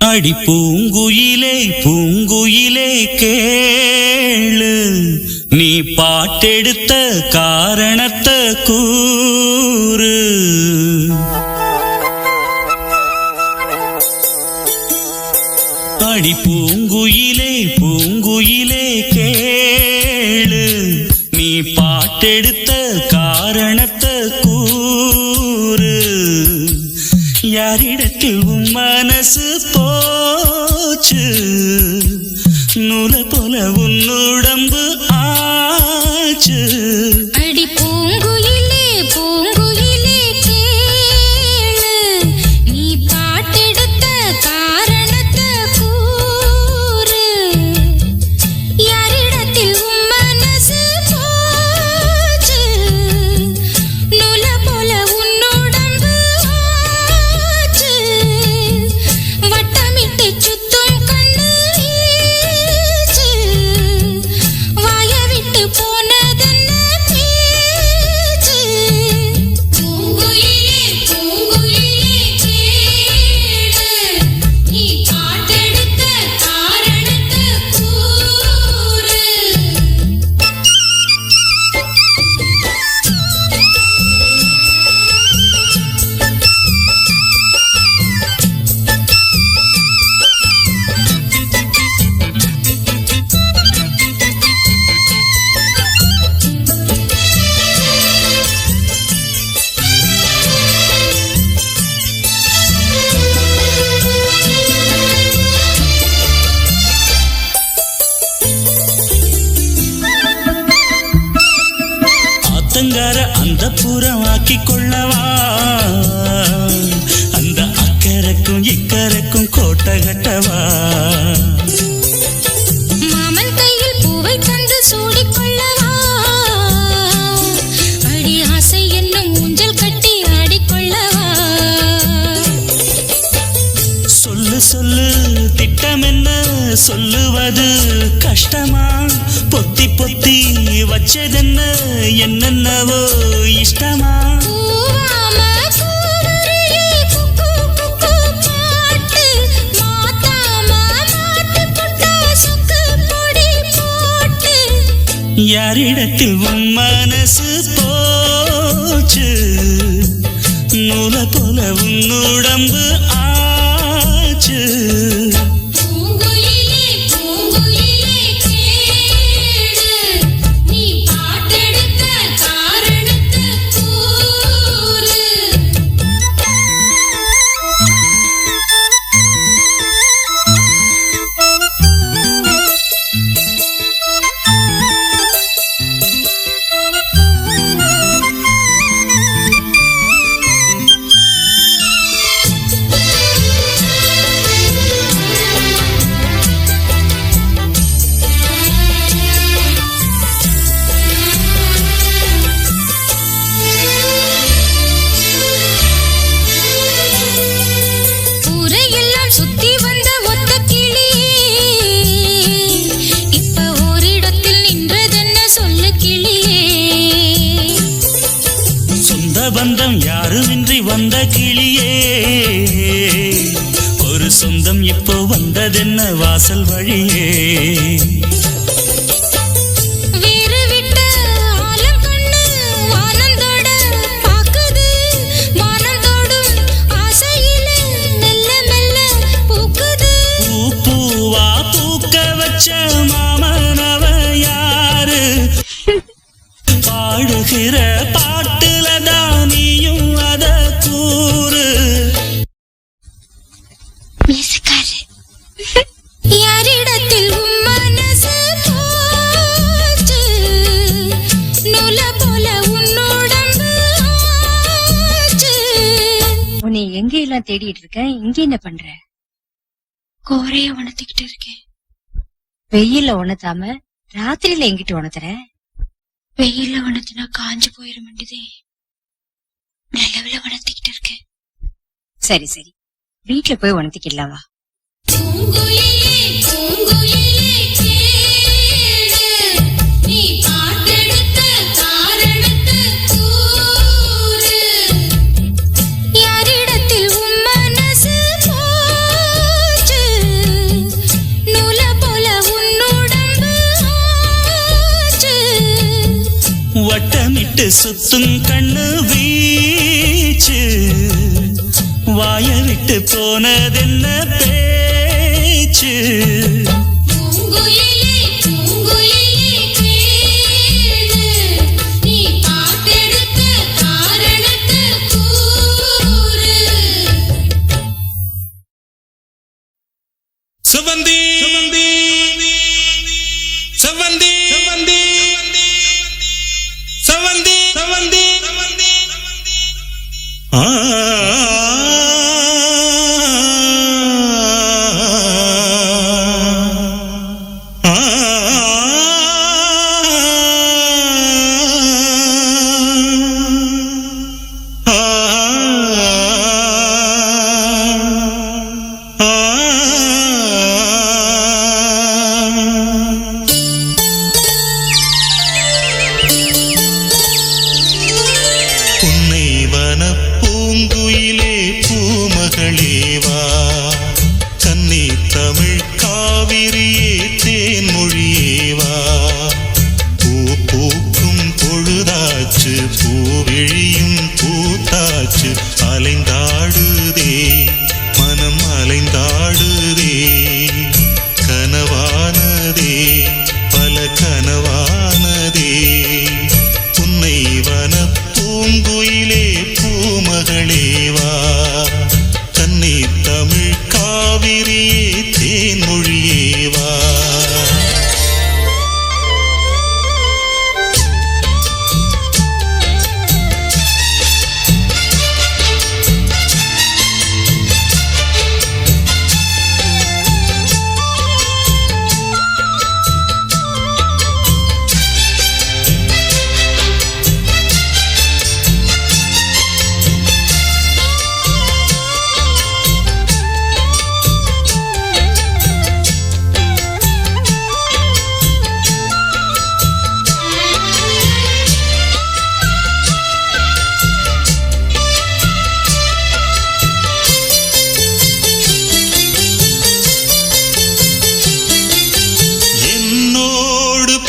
அடி பூங்குயிலே பூங்குயிலே கேளு, நீ பாட்டெடுத்த காரணத்தை கூறு. அடி பூங்குயிலே பூங்குயிலே கேளு, நீ பாட்டெடுத்த காரணத்தை கூறு. யாரிடத்தில் உன் மனசு போச்சு, நூலை போல உன் உடம்பு ஆச்சு. அடி பூங்குயிலே பூங்குயிலே கேளு, நீ பாட்டெடுத்த காரணத்தை கூறு. யாரிடத்தில் உன் மனசு போச்சு, நூலை போல உன் உடம்பு ஆச்சு. வட்டமிட்டு சுத்தும் கண்ணு வீச்சு, வாய விட்டு போனதென்ன பேச்சு. பூங்குயிலே பூங்குயிலே கேளு, நீ பாட்டெடுத்த காரணத்தை கூறு. ஆத்தங்கார அந்த புறம் ஆக்கி கொள்ளவா, அந்த அக்கறைக்கும் இக்கரைக்கும் கோட்டை கட்டவா. மாமன் கையில் பூவை தந்து சூடிக்கொள்ளவா, அடி ஆசை என்னும் ஊஞ்சல் கட்டி ஆடிக்கொள்ளவா. சொல்லு சொல்லு திட்டம் என்ன, சொல்லுவது கஷ்டமா. பொத்தி பொத்தி வச்சதென்ன, என்னென்னவோ இஷ்டமா. பூவாம கூவுறியே குக்கு குக்கு பாட்டு, மாத்தாம மாட்டி புட்டா சுக்கு பொடி போட்டு. யாரிடத்தில் உன் மனசு போச்சு, நூலை போல உன் உடம்பு ஆச்சு. பூங்குயிலே பூங்குயிலே கேளு, நீ பாட்டெடுத்த காரணத்தை கூறு. ஊரையெல்லாம் சுத்தி வந்த ஒத்த கிளியே, இப்ப ஓரிடத்தில் நின்றதென்ன சொல்லு கிளியே. சொந்த பந்தம் யாருமின்றி வந்த கிளியே, ஒரு சொந்தம் இப்போ வந்ததென்ன வாசல் வழியே. வேறு விட்ட ஆலம் கண்ணு வானந்தோட பாக்குது, வானந்தோடும் ஆசையில மெல்ல மெல்ல பூக்குது. பூ பூவா பூக்க வச்ச மாமனவ யாரு, பாடுகிற பாட்டுல தானியும் அத கூறு. யாரிடத்தில் உன் மனசு போச்சு, நூலை போல உன் உடம்பு ஆச்சு. உன்னை எங்க எல்லாம் தேடிட்டு இருக்க, இங்க என்ன பண்ற? கோரைய உணர்த்திக்கிட்டு இருக்கேன். வெயில்ல உணத்தாம ராத்திரியில எங்கிட்டு உணத்துற? வெயில்ல உணர்த்தினா காஞ்சு போயிட மாட்டேதே, நிலவுல உணர்த்திக்கிட்டு இருக்கேன். சரி சரி, வீட்டுல போய் உணர்த்திக்கலாம் வா. பூங்குயிலே பூங்குயிலே கேளு, நீ பாட்டெடுத்த காரணத்தை கூறு. யாரிடத்தில் உன் மனசு போச்சு, சுத்தும் கண்ணு வீச்சு வாய விட்டு போனதென்ன பேச்சு செவந்தி செவந்தி செவந்தி செவந்தி செவந்தி செவந்தி பூங்குயிலே பூமகளேவா கன்னி தமிழ் காவிரியே தேன்மொழியேவா பூ பூக்கும் பொழுதாச்சு பூவிழியும் பூத்தாச்சு அலைந்தாடுதே மனம் அலைந்தாடுதே கனவானதே பல கனவானதே உன்னை வன பூங்குயிலே பூமகளேவா கன்னி தமிழ் காவிரியே தேன்மொழியேவா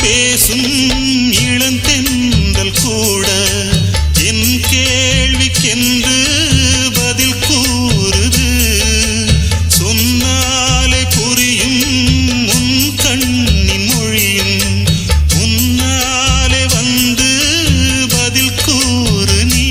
பேசும் இளந்தென்றல் கூட என் கேள்விக்கென்று பதில் கூறுது சொன்னாலே புரியும் உன் கண்ணின் மொழியும் உன்னாலே வந்து பதில் கூறு நீ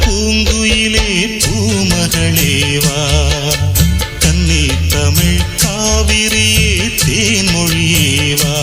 பூங்குயிலே பூமகளேவா கன்னி தமிழ் காவிரியே தேன்மொழியேவா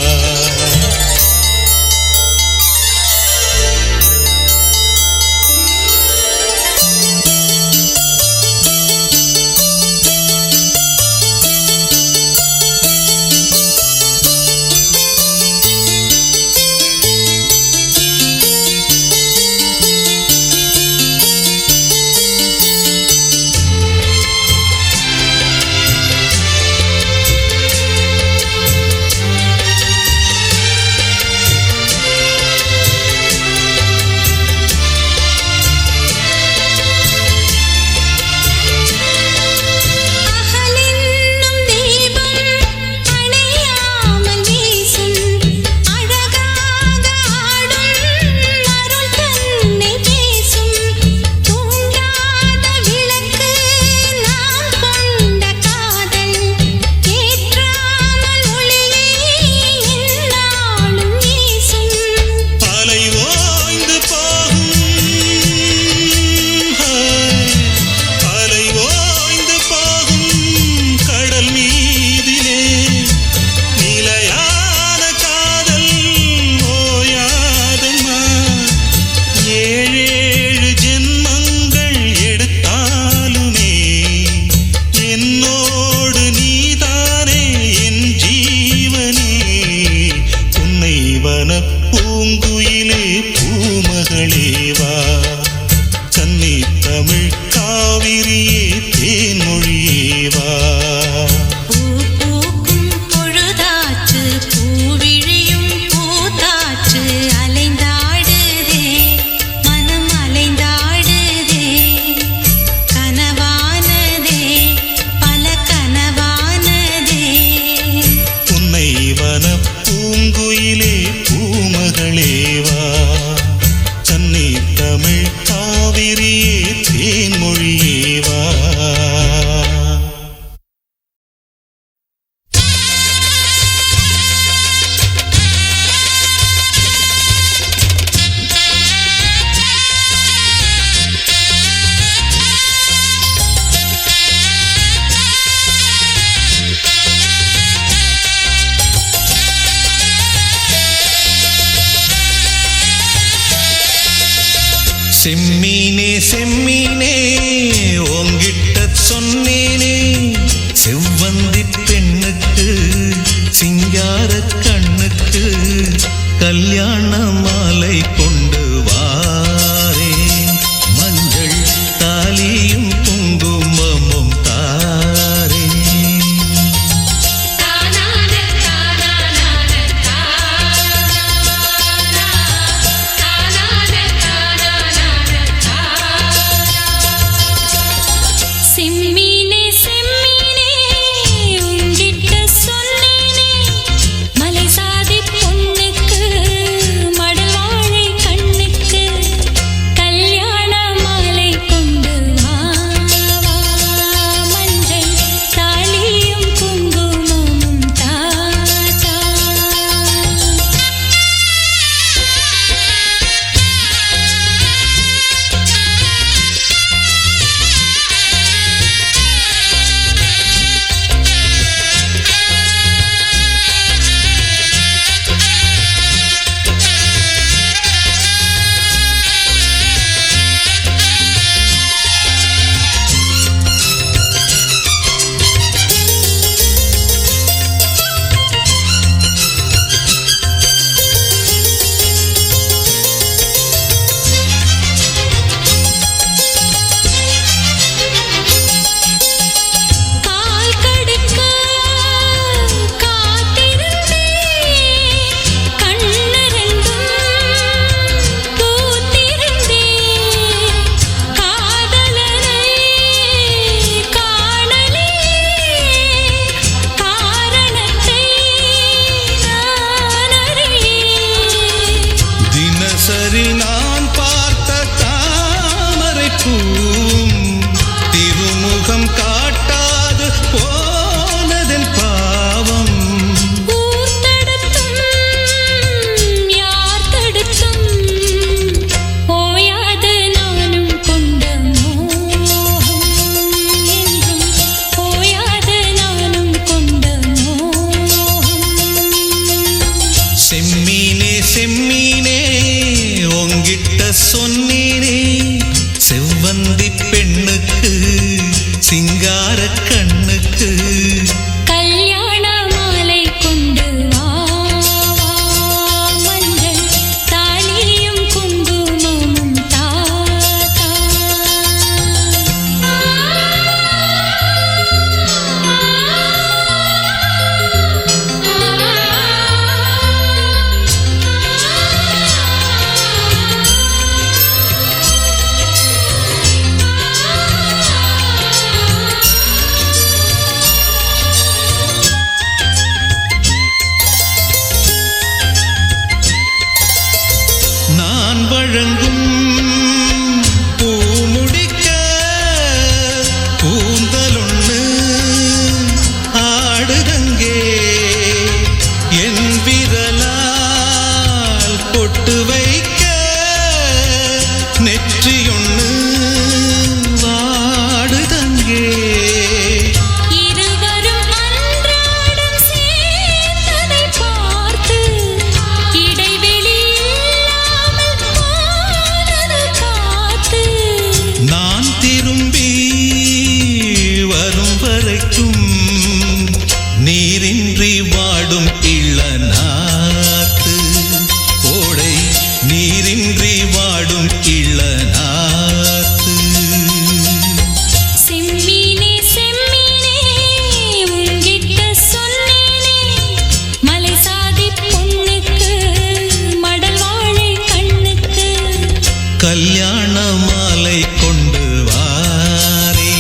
செம்மீனே செம்மீனே உங்கிட்ட சொன்னேனே செவ்வந்தி பெண்ணுக்கு சிங்கார கண்ணுக்கு கல்யாண மாலை கொண்டு வாரேன் மஞ்சள் தாலியும் குங்குமமும் தாரேன் செம்மீனே செம்மீனே உங்கிட்ட சொன்னேனே மலை சாதி பொண்ணுக்கு மடல் வாழை கண்ணுக்கு கல்யாண மாலை கொண்டு வா மஞ்சள் தாலியும் குங்குமமும் தாத்தா கால் கடுக்க காத்திருந்தே கண்ணரெண்டும் பூத்திருந்தே காதலனை காணலே காரணத்தை நான் அறியேன் தினசரி நான் பார்த்த தாமரை பூம் திருமுகம் காட்டாது போனதன் பாவம் ஊர் தடுத்தும் யார் தடுத்தும் ஓயாது நானும் கொண்ட மோகம் என்றும் ஓயாது நானும் கொண்ட மோகம் செம்மீனே செம்மீனே உங்கிட்ட சொன்னேனே செவ்வந்தி பெண்ணுக்கு சிங்கார கண்ணுக்கு கல்யாண மாலை கொண்டு வா மஞ்சள் தாலியும் குங்குமமும் தாத்தா நான் வழங்கும் பூ முடிக்க கூந்தலொன்னு ஆடுதங்கே என் விரலால் பொட்டு வைக்க நெற்றியொன்னு வாடுதங்கே இருவரும் அன்றாடம் சேர்ந்ததை பார்த்து இடைவெளி இல்லாமல் போனது காத்து நான் திரும்பி வரும் வரைக்கும் நீரின்றி வாடும் இளநாத்து ஓடை நீரின்றி வாடும் இளநாத்து செம்மீனே செம்மீனே உங்கிட்ட சொன்னேனே மலை சாதி பொண்ணுக்கு மடல் வாழை கண்ணுக்கு கல்யாண மாலை கொண்டு வாரே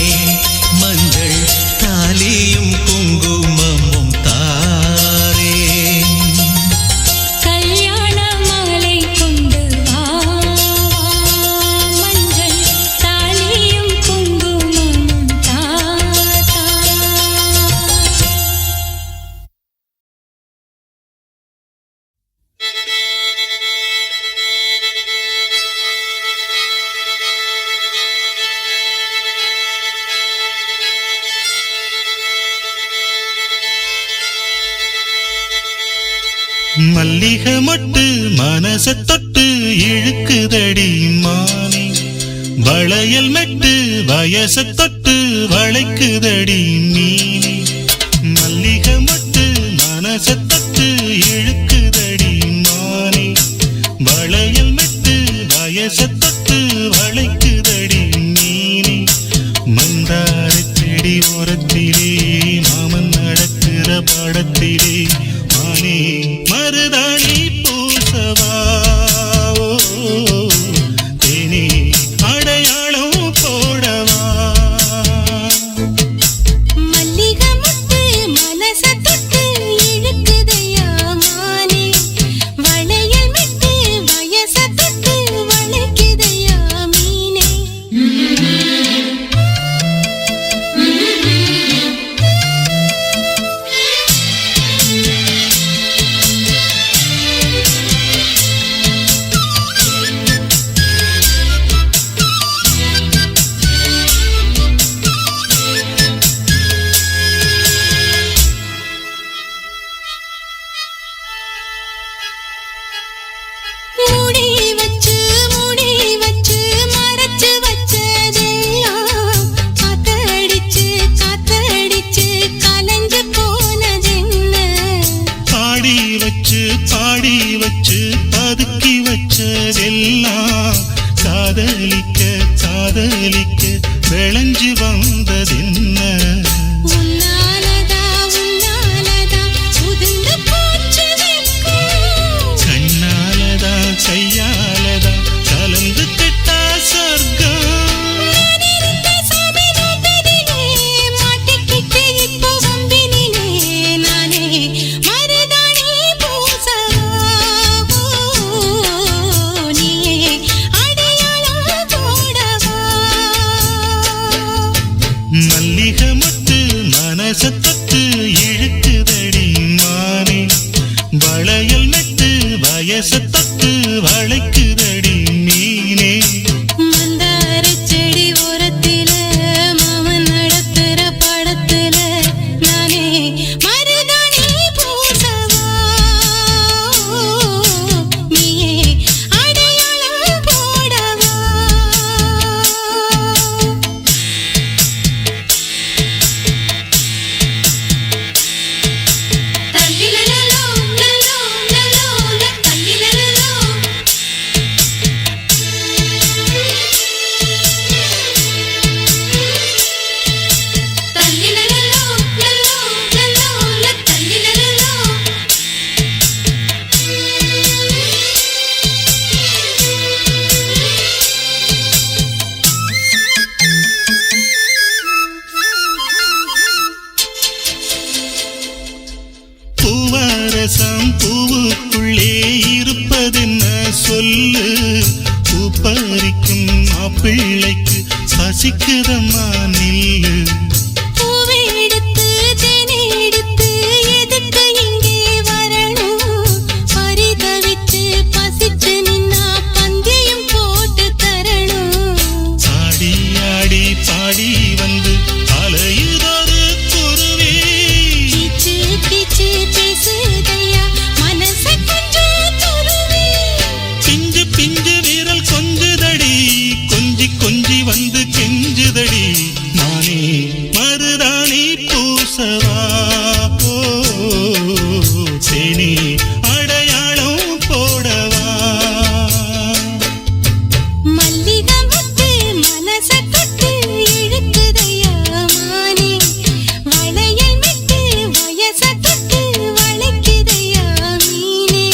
மஞ்சள் தாலியும் குங்குமமும் தாரே கல்யாண மாலை கொண்டு வா மஞ்சள் தாலியும் குங்குமமும் தாத்தா மல்லிகை மொட்டு மனச தொட்டு இழுக்குதடி மானே வளையல் மெட்டு வயச தொட்டு வளைக்குதடி மீனே மல்லிகை மொட்டு மனச தொட்டு இழுக்குதடி மானே வளையல் மெட்டு வயச தொட்டு வளைக்குதடி மீனே மந்தார செடி ஓரத்திலே மாமன் நடக்கிற படத்திலே மானே மருதாணி பூசவா தேனே அடையாளம் போடவா மல்லிகை மொட்டு மனச தொட்டு இழுக்குதையா மானே வளையல் மெட்டு வயச தொட்டு வளைக்குதையா மீனே மூடி வச்சு மறைச்சு வச்சதெல்லாம் காத்தடிச்சு கலஞ்சு போனதென்ன பாடி வச்சு பதுக்கி வச்சதெல்லாம் காதலிக்க விளைஞ்சு வந்ததென்ன உன்னாலதா உதிர்ந்து போச்சு வெட்கம் கண்ணாலதா கையாலதா கலந்து கெட்டா சொர்க்கம் நானிருந்த சாமி நோட்டதிலே மாட்டிக்கிட்டு இப்போ வம்பினிலே நானே மருதாணி பூசவா நீயே அடையாளம் போடவா மல்லிகை மொட்டு மனச தொட்டு இழுக்குதடி மானே வளையல் மெட்டு வயச தொட்டு வளைக்குதடி மீனே மந்தார செடி ஓரத்தில மாமன் நடத்துற படத்துல நானே மருதாணி பூசவா நீயே அடையாளம் போடவா தல்லிலலலோ லலோ லலோ தல்லிலலலோ தல்லிலலலோ லலோ லலோ தல்லிலலலோ பூவரசம் பூவுக்குள்ளே இருப்பதென்ன சொல்லு பூ பறிக்கும் மாப்பிள்ளைக்கு பசிக்குதம்மா நில்லு பூவை எடுத்து தேனை எடுத்து எதுக்கு இங்கே வரணும் பரிதவிச்சு பசிச்சு நின்னா பந்தியும் போட்டு தரணும் ஆடி ஆடி பாடி வந்து அலையுதொரு குருவி கீச்சு கீச்சு பேசுதையா மனச கொஞ்சம் துருவி பிஞ்சு பிஞ்சு வீரல் கொஞ்சுதடி கொஞ்சி வந்து கெஞ்சுதடி நானே மருதாணி பூசவா தேனே அடையாளம் போடவா மல்லிகை மொட்டு மனச தொட்டு இழுக்குதையா மானே வளையல் மெட்டு வயச தொட்டு வளைக்குதையா மீனே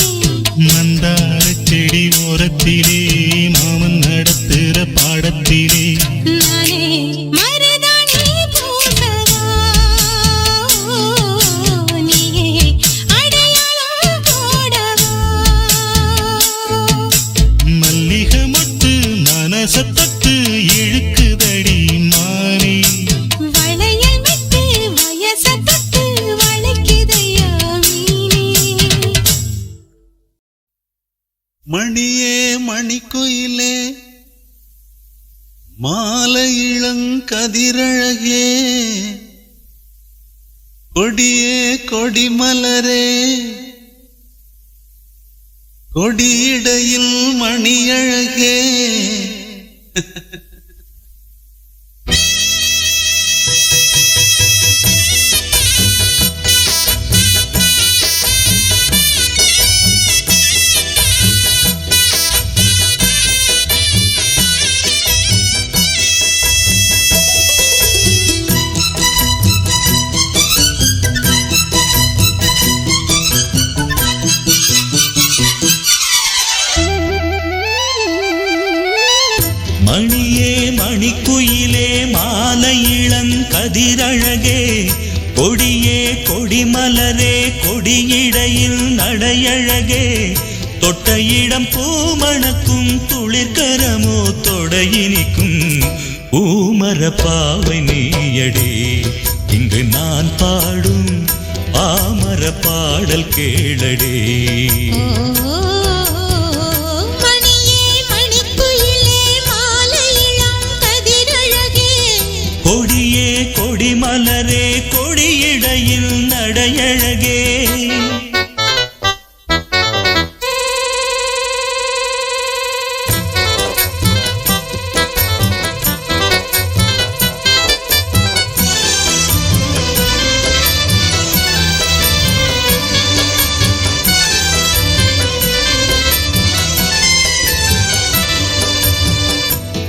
மந்தார செடி ஓரத்திலே மாமன் நடத்துற பாடத்திலே நானே மருதாணி பூசவா நீயே அடையாளம் போடவா மல்லிகை மொட்டு மனச தொட்டு இழுக்குதடி மானே வளையல் மெட்டு வயச தொட்டு வளைக்குதையா மீனே மணியே மணிக்குயிலே மாலை இளங்கதிரழகே கொடியே கொடிமலரே கொடியிடையில் மணியழகே கொடிமலரே கொடியிடையில் நடையழகே தொட்ட இடம் பூமணக்கும் துளிர்கரமோ தொடையினிக்கும் பூமர பாவை நீயடே இங்கு நான் பாடும் பாமர பாடல் கேளடே. கொடியே கொடிமலரே கொடியிடையில் நடையழகே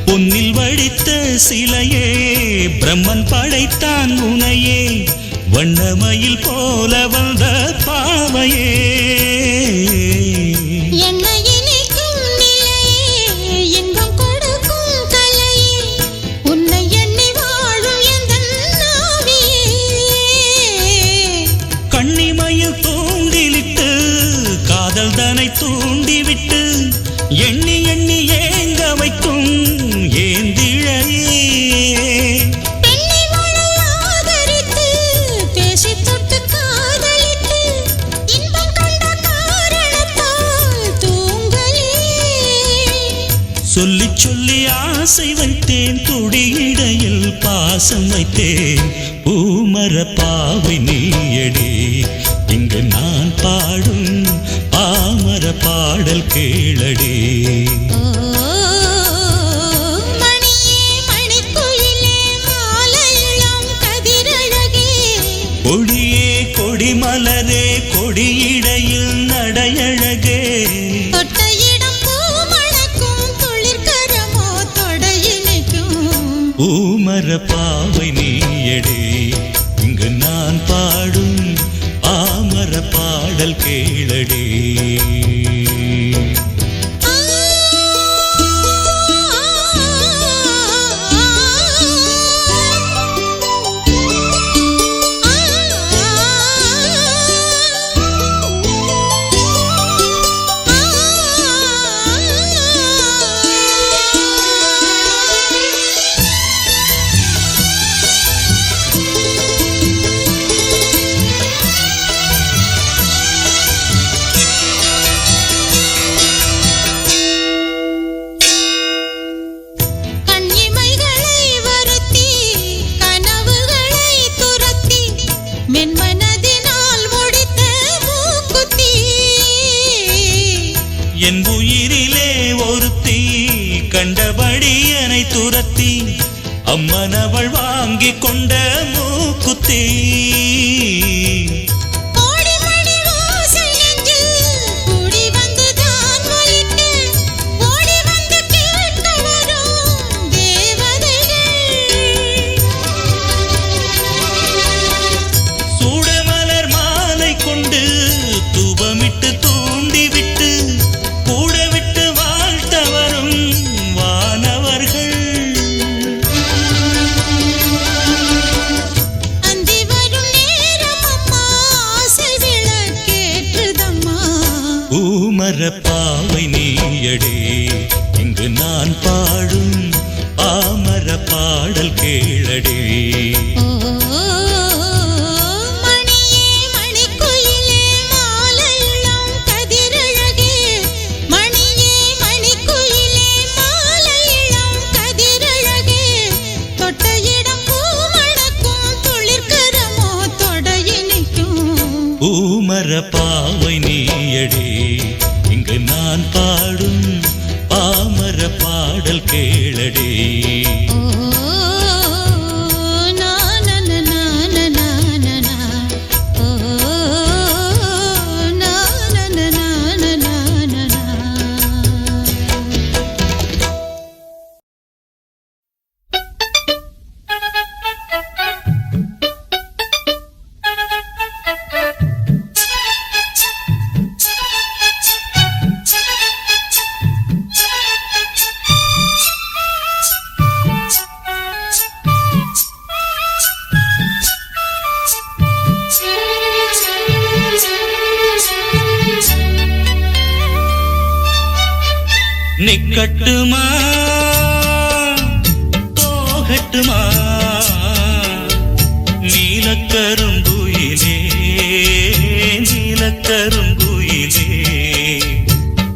பொன்னில் வடித்த சிலையே பிரம்மன் படைத்தான் உனையே வண்ணமயில் போல வந்த பாவையே கண்ணிமயில் தூண்டிலிட்டு காதல் தனை தூண்டிவிட்டு எண்ணி எண்ணி ஏங்க வைக்கும் ஏந்திழையே சொல்லி சொல்லி ஆசை வைத்தேன் துடியிடையில் பாசம் வைத்தேன் பூமர பாவை நீயடே இங்கு நான் பாடும் பாமர பாடல் கேளடே. கொடியே கொடிமலரே கொடியிடையில் நடையழகே பூமர பாவை நீயடே இங்கு நான் பாடும் பாமர பாடல் கேளடே. என் உயிரிலே ஒருத்தி கண்டபடி என்னை துரத்தி அம்மனவள் வாங்கி கொண்ட மூக்குத்தி சூடமலர் மாலை கொண்டு தூபமிட்டு தூண்டிவிட்டு கூட விட்டு வாழ்த்த வரும் வானவர்கள் அந்தி வரும் நேரம் அம்மா ஆசை விளக்கேற்றுதம்மா. பூமர பாவை நீயடே இங்கு நான் பாடும் பாமர பாடல் கேளடே. பூமர பாவை நீயடே இங்கு நான் பாடும் பாமர பாடல் கேளடே. நிக்கட்டுமா போகட்டுமா நீலக்கருங்குயிலே நீலக்கருங்குயிலே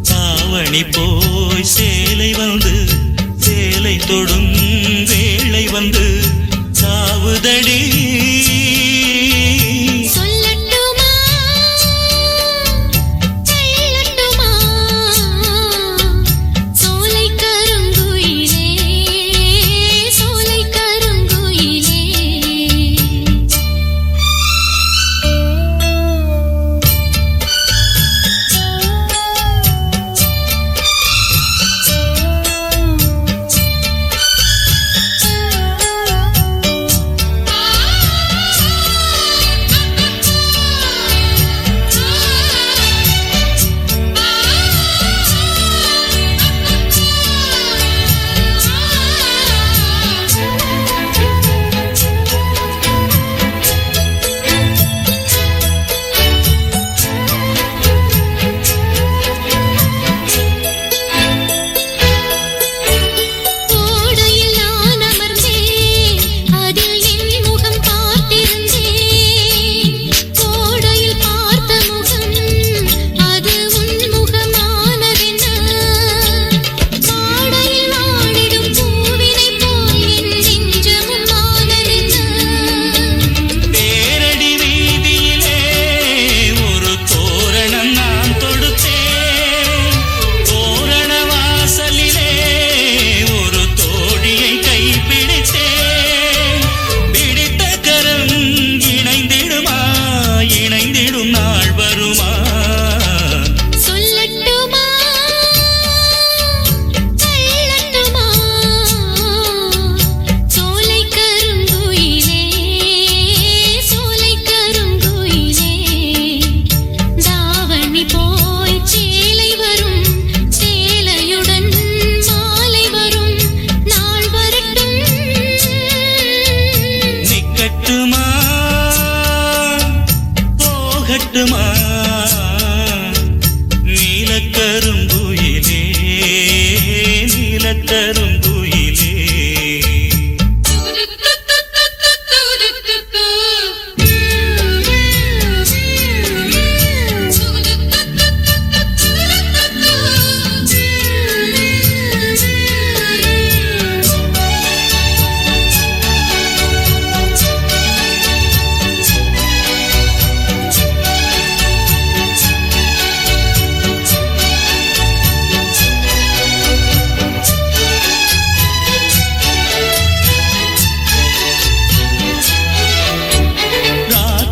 தாவணி போய் சேலை வந்து சேலை தொடும் வேளை வந்து சாவுதடி நீலக்கருங்குயிலே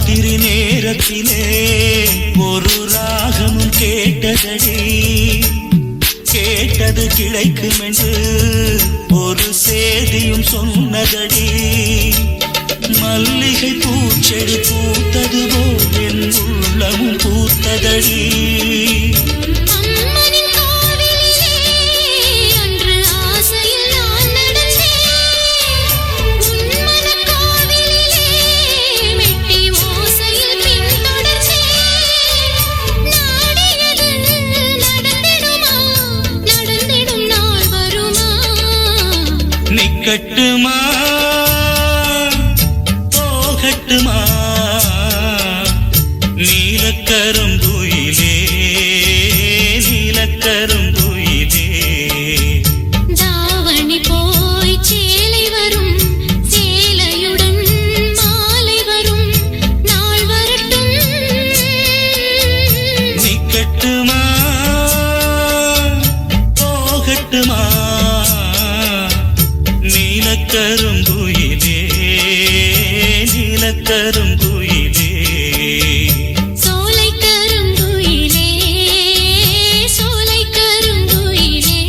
நீலக்கருங்குயிலே ஒரு ராகமும் கேட்டதடி கேட்டது கிடைக்கும் என்று ஒரு சேதியும் சொன்னதடி மல்லிகை பூச்செடி பூத்தது போல் என் உள்ளமும் பூத்ததடி நிக்கட்டுமா போகட்டுமா நீலக்கருங்குயிலே நீலக்கருங்குயிலே தாவணி போய் சேலை வரும் சேலையுடன் மாலை வரும் நாள் வரட்டும் நிக்கட்டுமா போகட்டுமா நீலக்கருங்குயிலே நீலக்கருங்குயிலே சோலை கருங்குயிலே சோலை கருங்குயிலே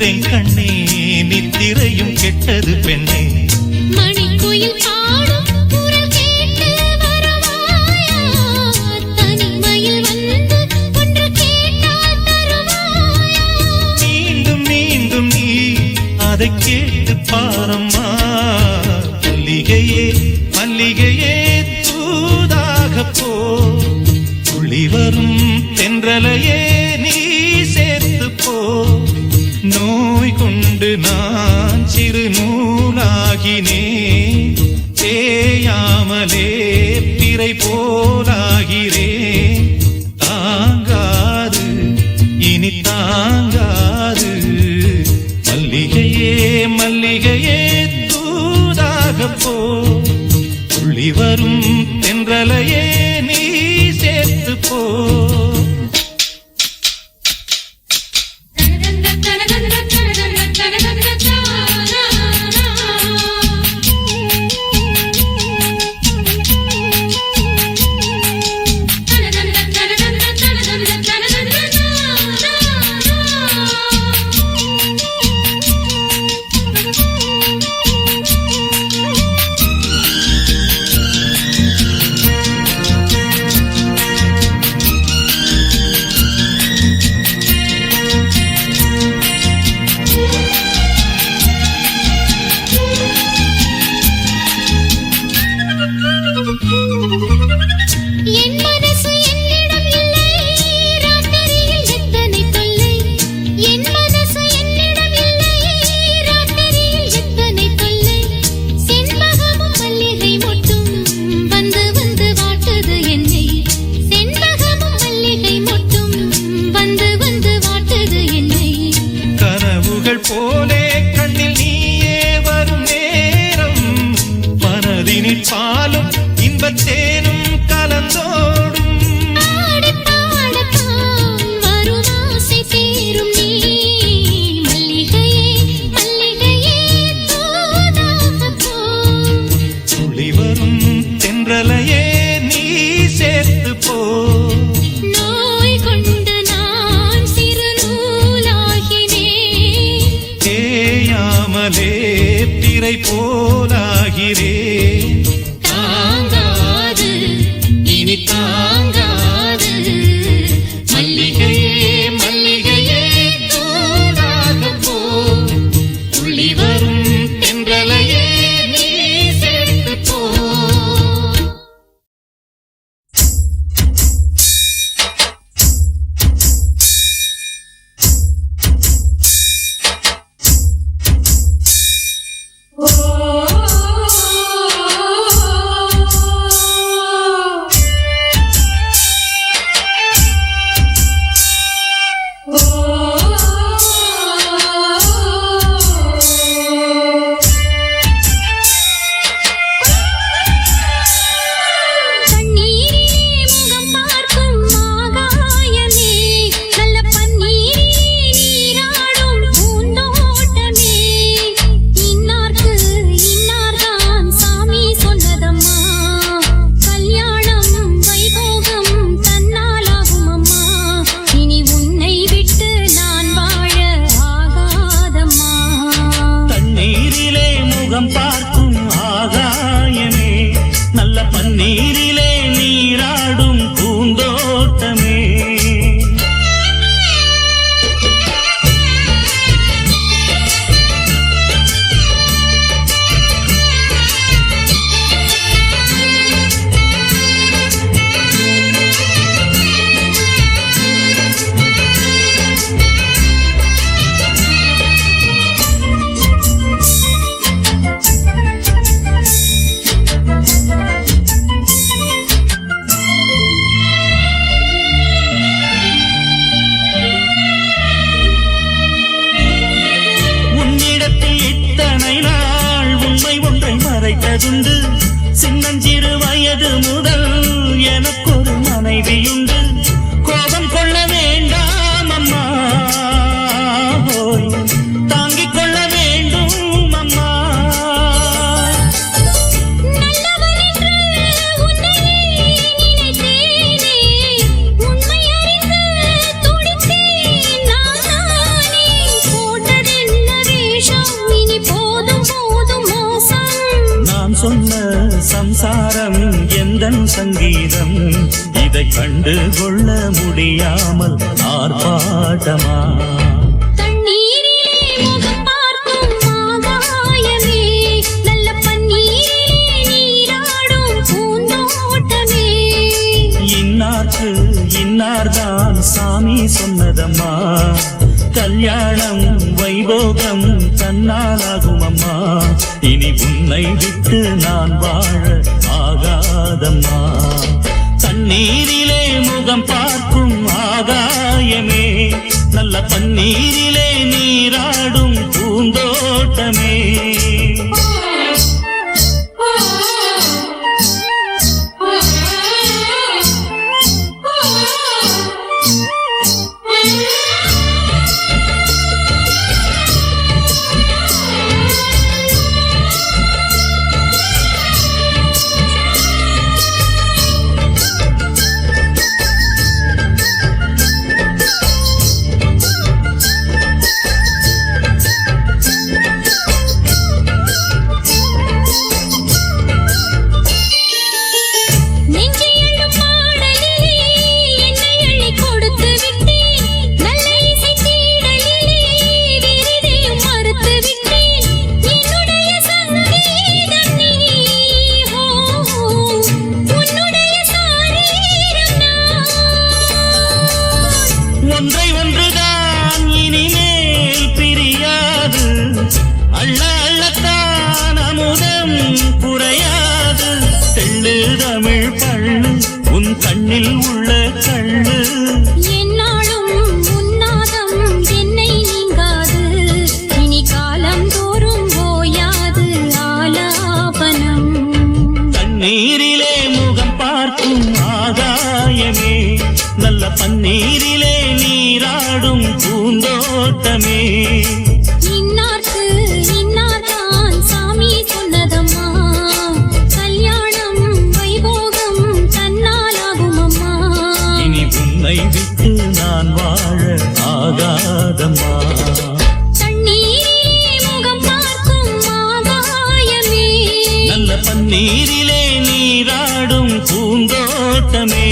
நிற்கிறேன் கண்ணே நித்திரையும் கெட்டது பெண்ணே மணிக்குயில் பாடும் குரல் கேட்டு வருவாயா தனிமையில் வந்து ஒன்று கேட்டால் தருவாயா மீண்டும் மீண்டும் நீ அதை கேட்டு பாரம்மா மல்லிகையே மல்லிகையே தூதாக போ துளி வரும் தென்றலையே நீ சேர்த்து போ நோய் கொண்டு நான் சிறு நூலாகினேன் தேயாமலே பிறை போலாகிறேன் தாங்காது இனி தாங்காது மல்லிகையே மல்லிகையே தூதாக போ துளி வரும் தென்றலையே நீ சேர்த்து போ போலே கண்ணில் நீயே வரும் நேரம் மனதினில் பாலும் இன்பத்தேனும் கலந்தோடும் துளி வரும் தென்றலையே நீ சேர்த்து போ பிறை போலாகிறேன் தாங்காது இனி தாங்காது மல்லிகையே மல்லிகையே தூதாக போ துளி வரும் தென்றலையே நீ சேர்த்து போ பன்னீரிலே நீராடும் பூந்தோட்டமே மறைத்ததுண்டு சின்னஞ்சிறு வயது முதல் எனக்கொரு மனைவியுண்டு கோபம் கொள்ள வேண்டாம் அம்மா தாங்கிக் கொள்ள வேண்டும் அம்மா உண்மை அறிந்து துடித்தேன் நான் தானே போட்டதே சம்சாரம் எந்தன் சங்கீதம் இதை கண்டு கொள்ள முடியாமல் ஆர்ப்பாட்டமா தண்ணீரிலே முகம் பார்க்கும் ஆகாயமே நல்ல பன்னீரிலே நீராடும் பூந்தோட்டமே இன்னார்க்கு இன்னார்தான் சாமி சொன்னதம்மா கல்யாணம் வைபோகம் தன்னாலாகும் அம்மா இனி உன்னை விட்டு நான் வாழ ஆகாதம்மா தண்ணீரிலே முகம் பார்க்கும் ஆகாயமே நல்ல பன்னீரிலே நீராடும் பூந்தோட்டமே ஒன்றை ஒன்றுதான் இனிமேல் பிரியாது அள்ள அள்ளத்தான் அமுதம் குறையாது தெள்ளு தமிழ் பள்ளு உன் கண்ணில் உள்ள கள்ளு என்னாலும் உன்னாதம் என்னை நீங்காது இனி காலம் தோறும் ஓயாது ஆலாபனம் தண்ணீரிலே முகம் பார்க்கும் ஆகாயமே நல்ல பன்னீரிலே நீராடும் பூந்தோட்டமே இன்னார்க்கு இன்னார்தான் சாமி சொன்னதம்மா கல்யாணம் வைபோகம் தன்னாலாகும் அம்மா இனி உன்னை விட்டு நான் வாழ ஆகாதம்மா தண்ணீரிலே முகம் பார்க்கும் ஆகாயமே நல்ல பன்னீரிலே நீராடும் பூந்தோட்டமே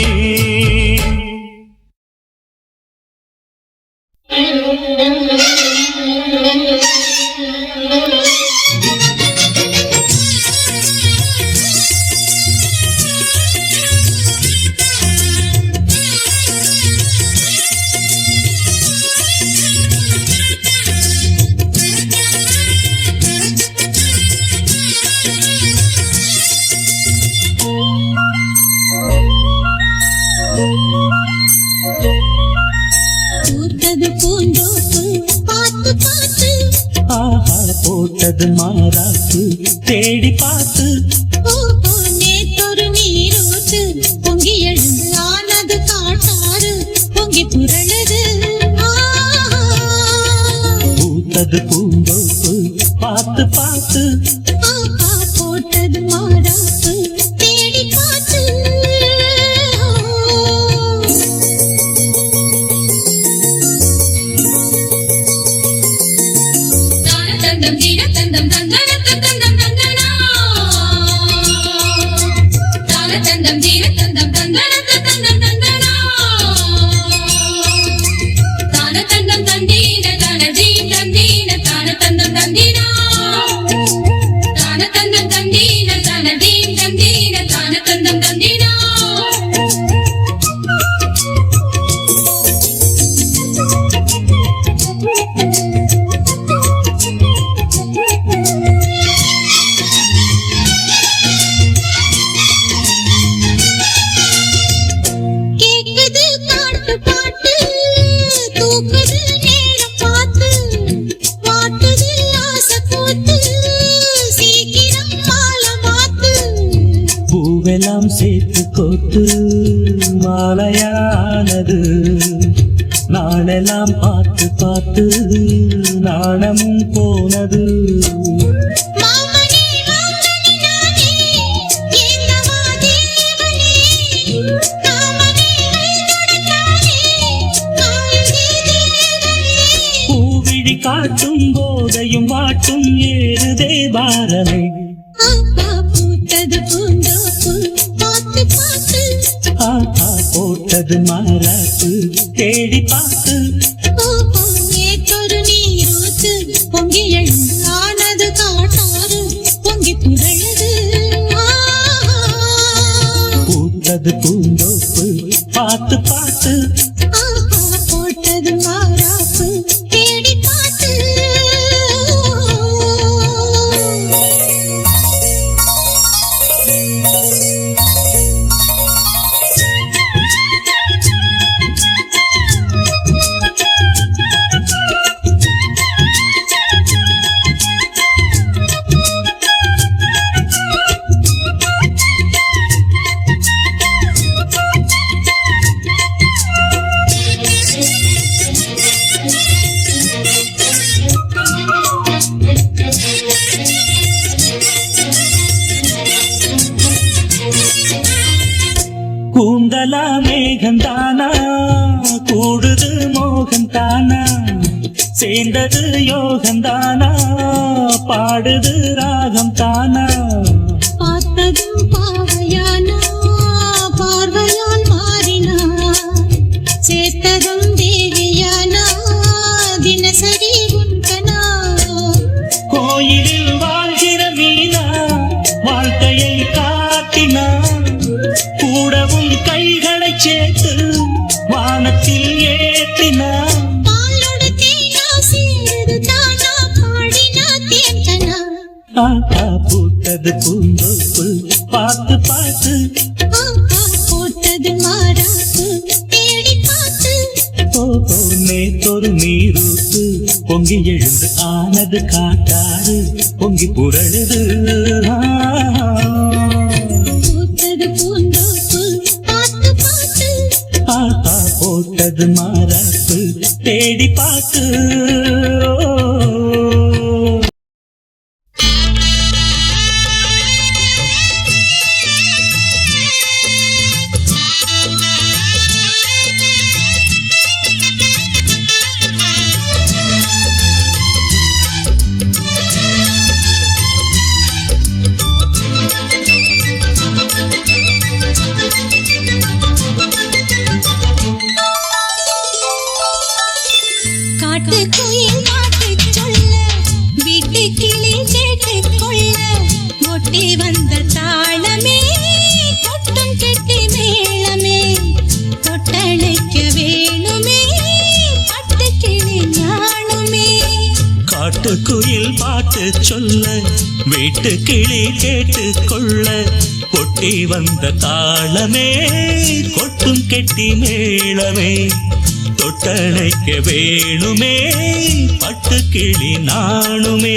பூத்தது பூந்தோப்பு பார்த்து பார்த்து ஆஹா போட்டது மாறாத்து தேடி பார்த்து நேத்தொரு நீரோத்து பொங்கி எழுந்து ஆனது காட்டாறு பொங்கி புரளுது பூத்தது பூந்தோப்பு பார்த்து பார்த்து போட்டது மாறாப்பு தேடி பார்த்து தந்தம் தீர தந்தம் தந்தன தந்தம் தந்தனா தந்தம் தீர தந்தம் தந்தன தந்தம் தந்தனா தான தந்தம் தந்தீன தான தீன் தந்தீன தான தந்தம் தந்தீனா தான தந்தம் தந்தீன தான தீன் தந்தீன தான தந்தம் தந்தீனா கேக்குது பாட்டு பாட்டு தூக்குது நேரம் பார்த்து மாட்டுது ஆசை போட்டு சீக்கிரம் மாலை மாத்து பூவெல்லாம் சேர்த்து கோத்து மாலையானது நாளெல்லாம் பார்த்து பார்த்து நாணமும் போனது மாமனே மாமனே நானே என்னவா தேவனே காமனே கைதொடத்தானே காயுதே தேவனே பூவிழி காட்டும் போதையும் வாட்டும் ஏறுதே பாரமே பூத்தது பூ போட்டது மாறாப்பு தேடி பார்த்து நேற்றொரு நீரூத்து பொங்கி எழுந்தானது காட்டாறு பொங்கி புரழுது பூத்தது பூந்தோப்பு பார்த்து பார்த்து போட்டது மாறாப்பு தேடி பார்த்து கூந்தலா மேகந்தானா கூடுது மோகந்தானா சேர்ந்தது யோகந்தானா பாடுது ராகம் தானா பார்த்ததும் பாவையானா பார்வையால் மாறினா சேர்த்ததும் தேவியானா தினசரி உன்கனா கோயிலில் வாழ்கிற மீனா வாழ்க்கையை காட்டினா கூடவும் கைகளை சேர்த்து வானத்தில் ஏற்றினா பாலோடு தேனா சேருது தானா பாடினா தேர்ந்தனா பூத்தது பூந்தோப்பு பார்த்து பார்த்து போட்டது மாறாப்பு தேடி பார்த்து நேத்தொரு நீரூத்து பொங்கி எழுந்து ஆனது காட்டாறு பொங்கி புரழுது பூத்தது பூந்தோப்பு பார்த்து பார்த்து போட்டது மாறாப்பு தேடி பார்த்து காட்டுக்குயில் பாட்டுச் சொல்ல வீட்டு கிளி கேட்டுக் கொள்ள ஒட்டி வந்த தாளமே கொட்டும் கெட்டி மேளமே தொட்டணைக்க வேணுமே பட்டு கிளி ஞானுமே காட்டுக்குயில் பாட்டு சொல்ல வீட்டு கிளி கேட்டு கொள்ள கொட்டி வந்த தாளமே கொட்டும் கெட்டி மேளமே தொட்டணைக்க வேணுமே பட்டு கிளி நாணுமே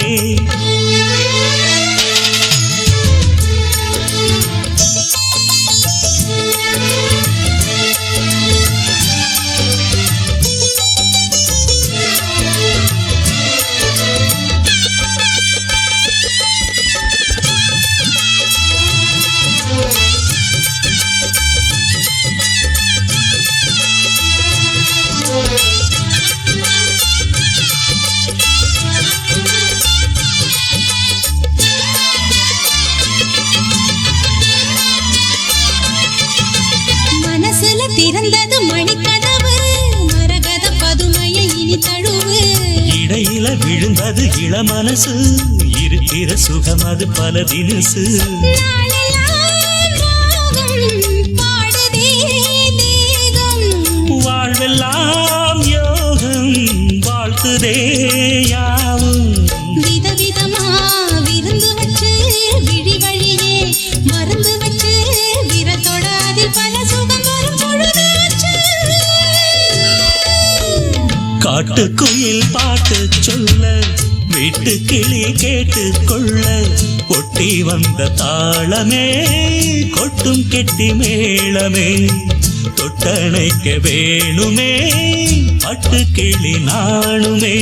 மனசுல திறந்தது மணிக்கதவு மரகத பதுமையை இனி தழுவு இடையில விழுந்தது இளமனசு இருக்கிற சுகம் அது பல தினசு நாளெல்லாம் ராகம் பாடுதே தேகம் வாழ்வெல்லாம் யோகம் வாழ்த்துதே யாவும் விதவிதமா விருந்து வச்சு விழி வழியே மருந்து வச்சு விரத்தோட அதில் பல சுகம் வரும் பொழுதாச்சு காட்டுக்குயில் பாட்டு சொல்ல வீட்டு கிளி கேட்டு கொள்ள கொட்டி வந்த தாளமே கொட்டும் கெட்டி மேளமே தொட்டணைக்க வேணுமே பட்டு கிளி நாணுமே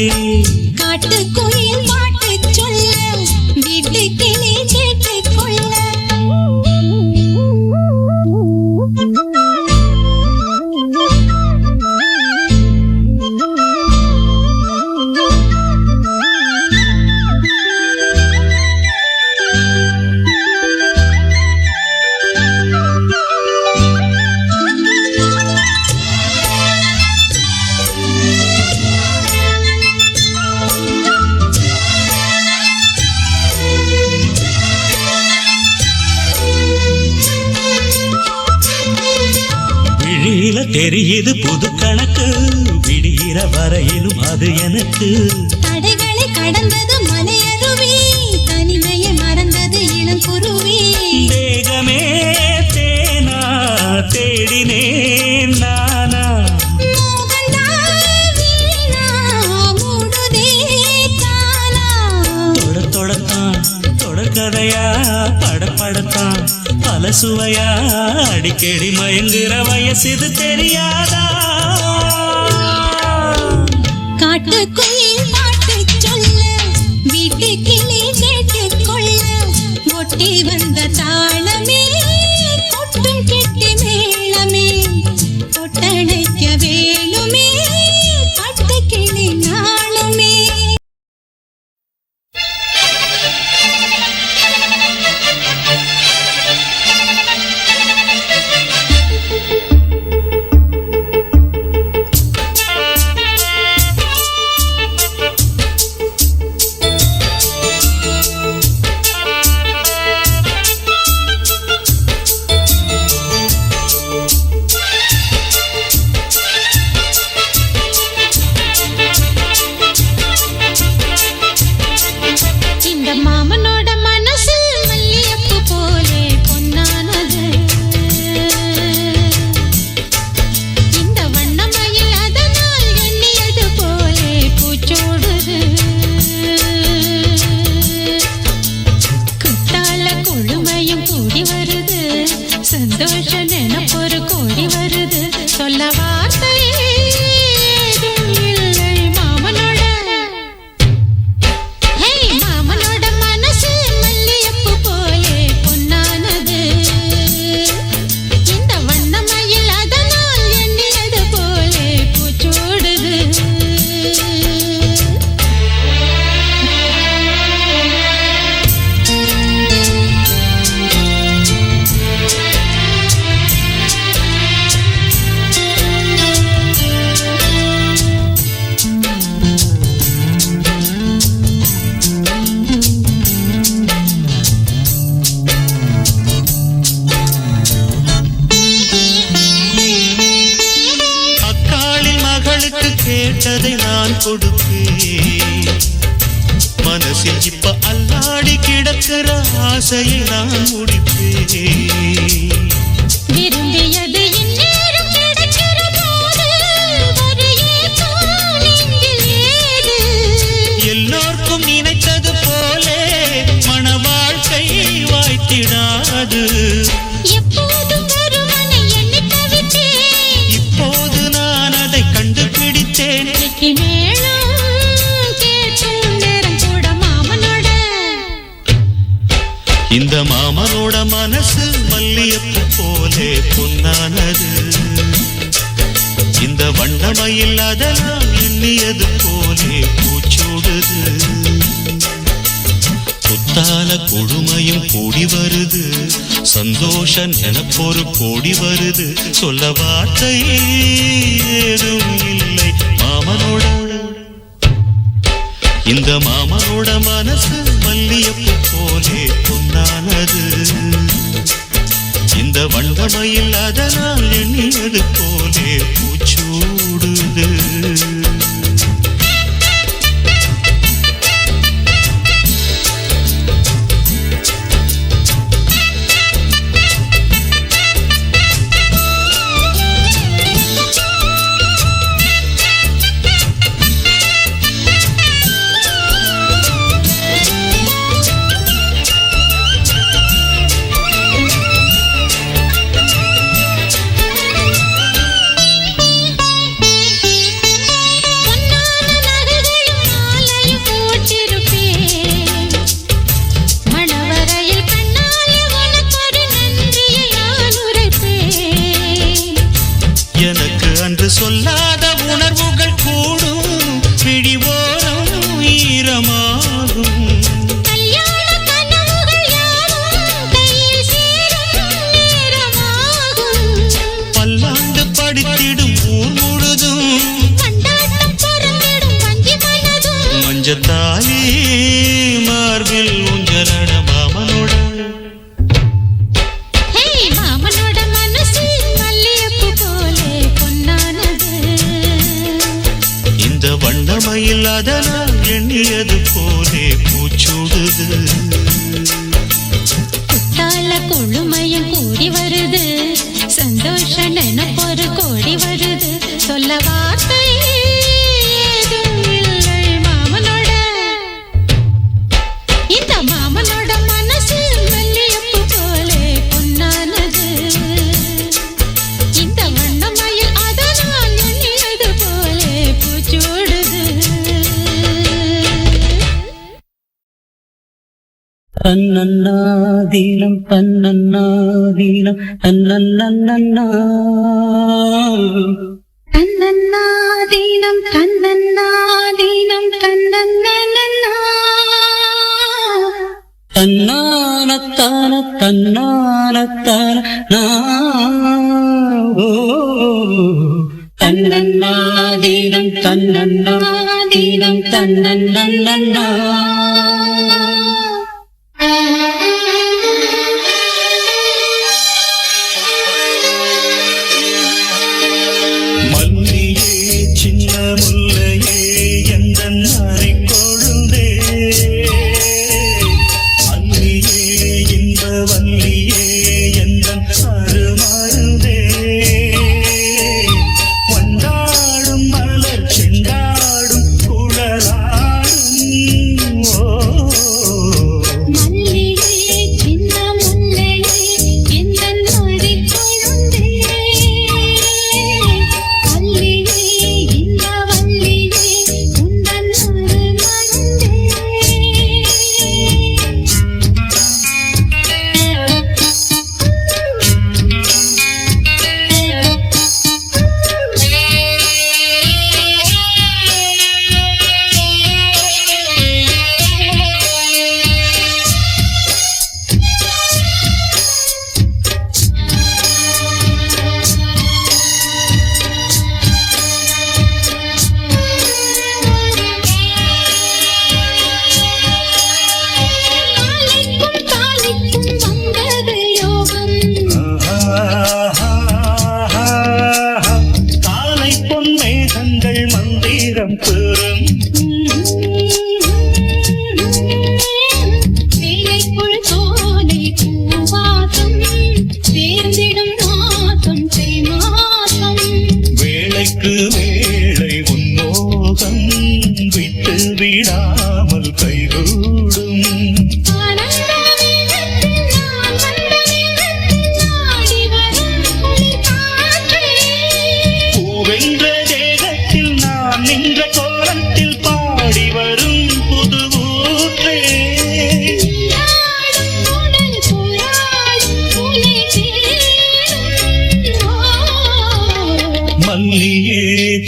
காட்டுக்குயில் பாட்டுச் சொல்ல வீட்டு கிளி கேட்டுக் கொள்ள விழியில தெரியுது புது கணக்கு, விடிகிற வரையிலும் அது எனக்கு. தடைகளை கடந்தது மலையருவி, தனிமையை மறந்தது இளங்குருவி. தேகமே தேனா தேடினேன் நானா, மோகந்தான் வீணா மூடுதே தானா. தொடத்தான் தொடர்கதையா படப்படத்தான் பல சுவையா, அடிக்கடி மயங்குற வயசு தெரியாதா? காட்டுக்குயில் பாட்டு சொல்ல, வீட்டு கிளி கேட்டுக் கொள்ள, ஒட்டி வந்த தாளமே கொட்டும் கெட்டி மேளமே, தொட்டணைக்க வேணுமே பட்டு கிளி நாளுமே. இந்த மாமனோட மனசு மல்லியப்பு போலே பொன்னானது, இந்த வண்ணமயில் அதனால் எண்ணியது போலே பூச்சோடுது. குத்தால கொழுமையும் கூடி வருது, சந்தோஷ நினைப்பொரு கோடி வருது, சொல்ல வார்த்தை ஏதும் இல்லை மாமனோட. மாமனோட மனசு மல்லியப்பு போலே பொன்னானது, இந்த வண்ணமயில் அதனால் எண்ணியது போலே பூச்சோடுது. அக்காளின் மகளுக்கு கேட்டதை நான் கொடுப்பேன், மனசில் இப்ப அல்லாடி கிடக்கிற ஆசையை நான் முடிப்பேன். விரும்பியது இந்நேரம் கிடைக்கிற போது, ஒரு ஏக்கம் நெஞ்சில் ஏது? எல்லோர்க்கும் நினைத்தது போலே மன வாழ்க்கை வாய்த்திடாது. எப்போதும் ஒருவனை எண்ணித் தவித்தேன், இப்போது நான் அதை கண்டுபிடித்தேன். கெட்டி மேளம் கேட்கும் நேரம் கூட மாமனோட. இந்த மாமனோட மனசு மல்லியப்பு போலே பொன்னானது, இந்த வண்ணமயில் அதெல்லாம் எண்ணியது போலே பூச்சோடுது. குத்தால கொழுமையும் கூடி வருது, சந்தோஷ நினைப்பொரு கோடி வருது, சொல்ல வார்த்தை ஏதும் இல்லை மாமனோட. இந்த மாமனோட மனசு மல்லியப்பு போலே பொன்னானது, இந்த வண்ணமயில் அதனால் எண்ணியது போலே பூச்சூடுது. எண்ணியது போலே பூச்சூடுது. குத்தால கொழுமையும் கூடி வருது, சந்தோஷ நினைப்பொரு கோடி வருது. சொல்ல வார்த்தை ஏதும் இல்லை மாமனோட, இந்த மாமனோட மனசு மல்லியப்பு போலே பொன்னானது. இந்த வண்ணமயில் அதனால் எண்ணியது போலே பூச்சூடுது. தன்னன்னாதீனம் தன்னன்னாதீனம் தன்னன்னன்னா தன்னன்னாதீனம் தன்னன்னாதீனம் தன்னன்னன்னா தன்னானத்தான தன்னானத்தான தன்னன்னாதீனம் தன்னன்னாதீனம் தன்னன்னன்னா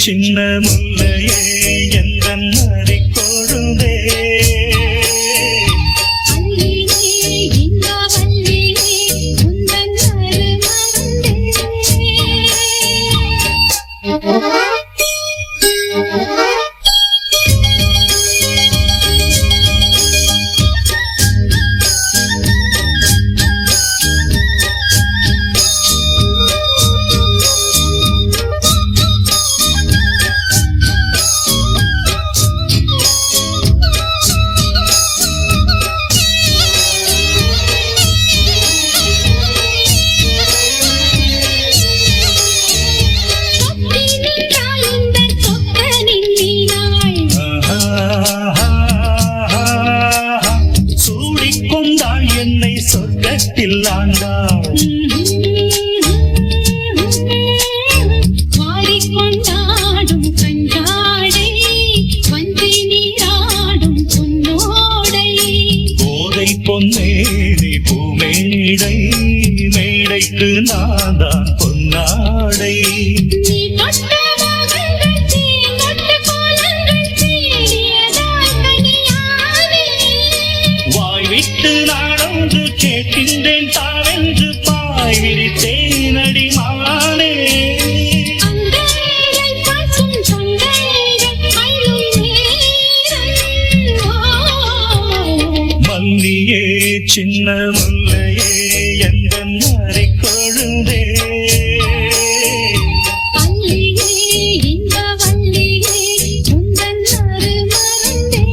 சின்ன முல்லையே எந்தன் நரிக்கொழுந்தே சொர்க்கத்தில் ஆண்டாள் வாடிக்கொண்டாடும் கண்டாடை வந்து நீராடும் பொன்னோடை போதை பொன்னேரி பூமேடை மேடைக்கு நான் தான் பொன்னாடை நீ தொட்ட மகங்கள் தீங்கொட்ட கோலங்கள் தேடியதால் கனியானே வாய் விட்டு நாடொன்று கேட்கின்றேன் தாவென்று பாய் விரித்தேன் அடிமானே அங்கைகள் பாசும் தொங்கைகள் அள்ளும் நேரம் மல்லியே சின்ன முல்லையே எந்தன் நரிக்கொழுந்தே வள்ளியே இந்த வள்ளியே உந்தன் அருமருந்தே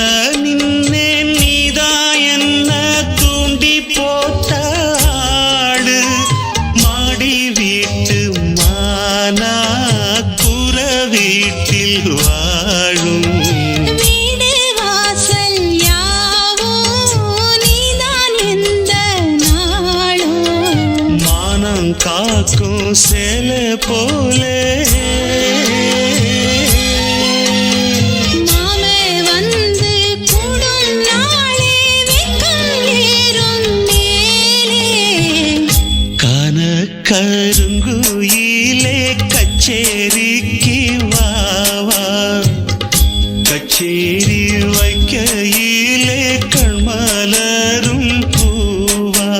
நின்னேன் நீதா என்ன தூண்டி போட்ட ஆடு மாடி வீட்டு மானா குற வீட்டில் வாழும் வீடு வாசல் யாவோ நீதான் எந்த நாளும் மானம் காக்கும் சேல போலே மாமே வந்து கூடும் நாளே வெக்கம் ஏறும் மேலே கான கருங்குயிலே கச்சேரிக்கு வாவா கச்சேரி வைக்கையிலே கண்மலரும் பூவா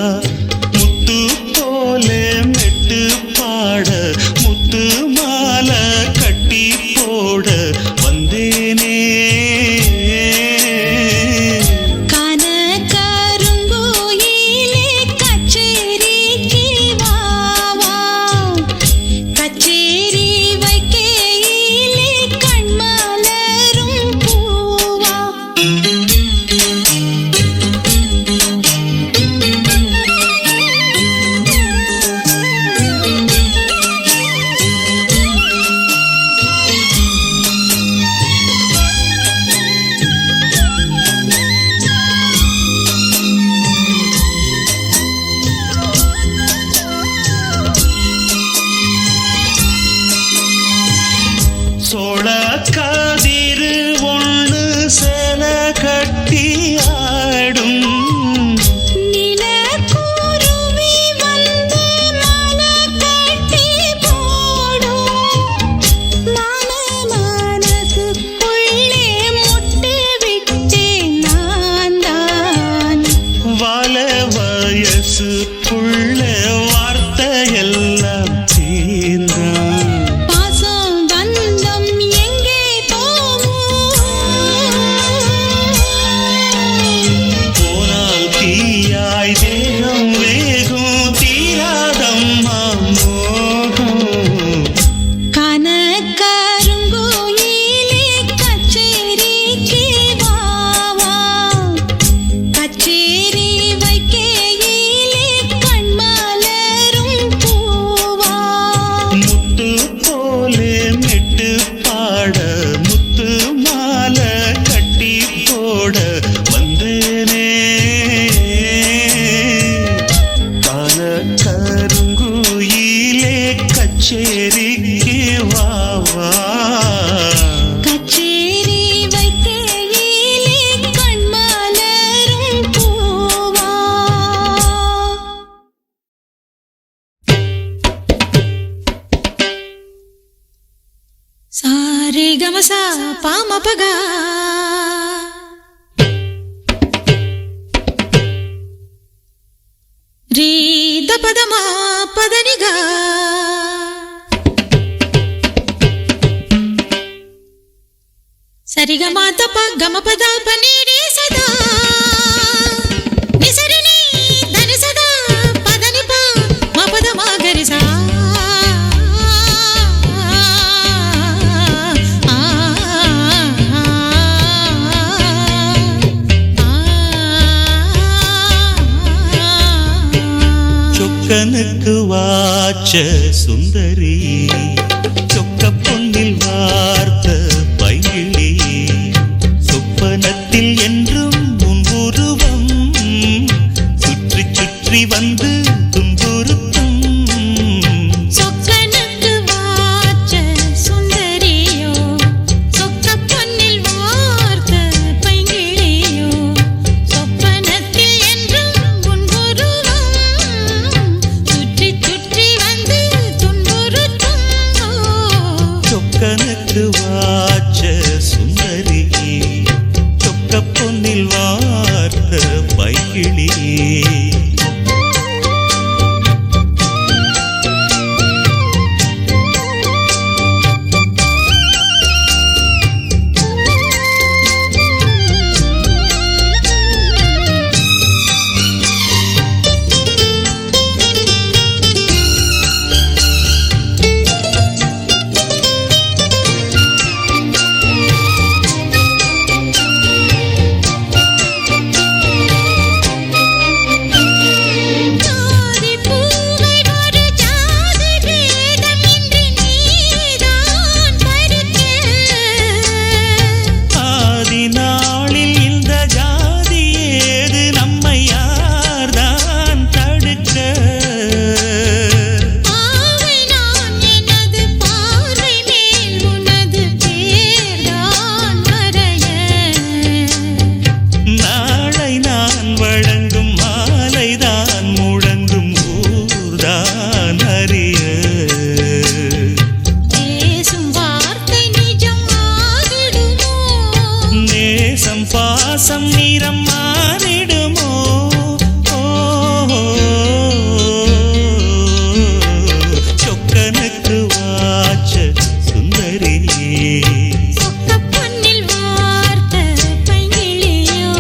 முத்து போலே மெட்டு பாட முத்து மாலை கட்டி போட வந்தேனே கான கருங்குயிலே கச்சேரிக்கு வாவா கச்சேரி வைக்கையிலே கண்மலரும் பூவா சோழ கதிரு ஒண்ணு சேல கட்டி ஆடும் நிலக்குருவி வந்து மாலை கட்டி போடும் மாம மனசுக்குள்ளே முட்டு விட்டேன் நான் தான் வாழ வயசு புள்ள வார்த்தையெல்லாம் தீர்ந்தான் பாசம் பந்தம் எங்கே போகும் போனால் தீயாய் தேகம் வேகும் தீராதம்மா மோகம் கான கருங்குயிலே கச்சேரிக்கு வாவா கச்சேரி வைக்கையிலே கண்மலரும் பூவா முத்து போலே மெட்டு பாட முத்து மாலை கட்டி போட வந்தேனே கால கருங்குயிலே கச்சேரிக்கு வாவா கச்சேரி வைக்கையிலே கண்மலரும் பூவா சாரி கமசா பாமபகா ரீ தபதமா பதனிகா சரிகமா தப கம பத பனீரி சதா நிசரினி ధని సదా పదని ప మ పద మ గరి సా சொக்கனுக்கு வாச்ச சுந்தரி சொக்க பொன்னில் வார்த்த பைங்கிளி சொப்பனத்தில் என்றும் உன் உருவம் சுற்றி சுற்றி வந்து துன்புறுத்தும் சொக்கனுக்கு வாச்ச சுந்தரியோ சொக்க பொன்னில் வார்த்த பைங்கிளியோ சொப்பனத்தில் என்றும் உன் உருவம் சுற்றி சுற்றி வந்து துன்புறுத்தும் பாசம் நிறம் மாறிடுமோ சொக்கனுக்கு வாச்ச சுந்தரியே பொன்னில் வார்த்த பைங்கிளியோ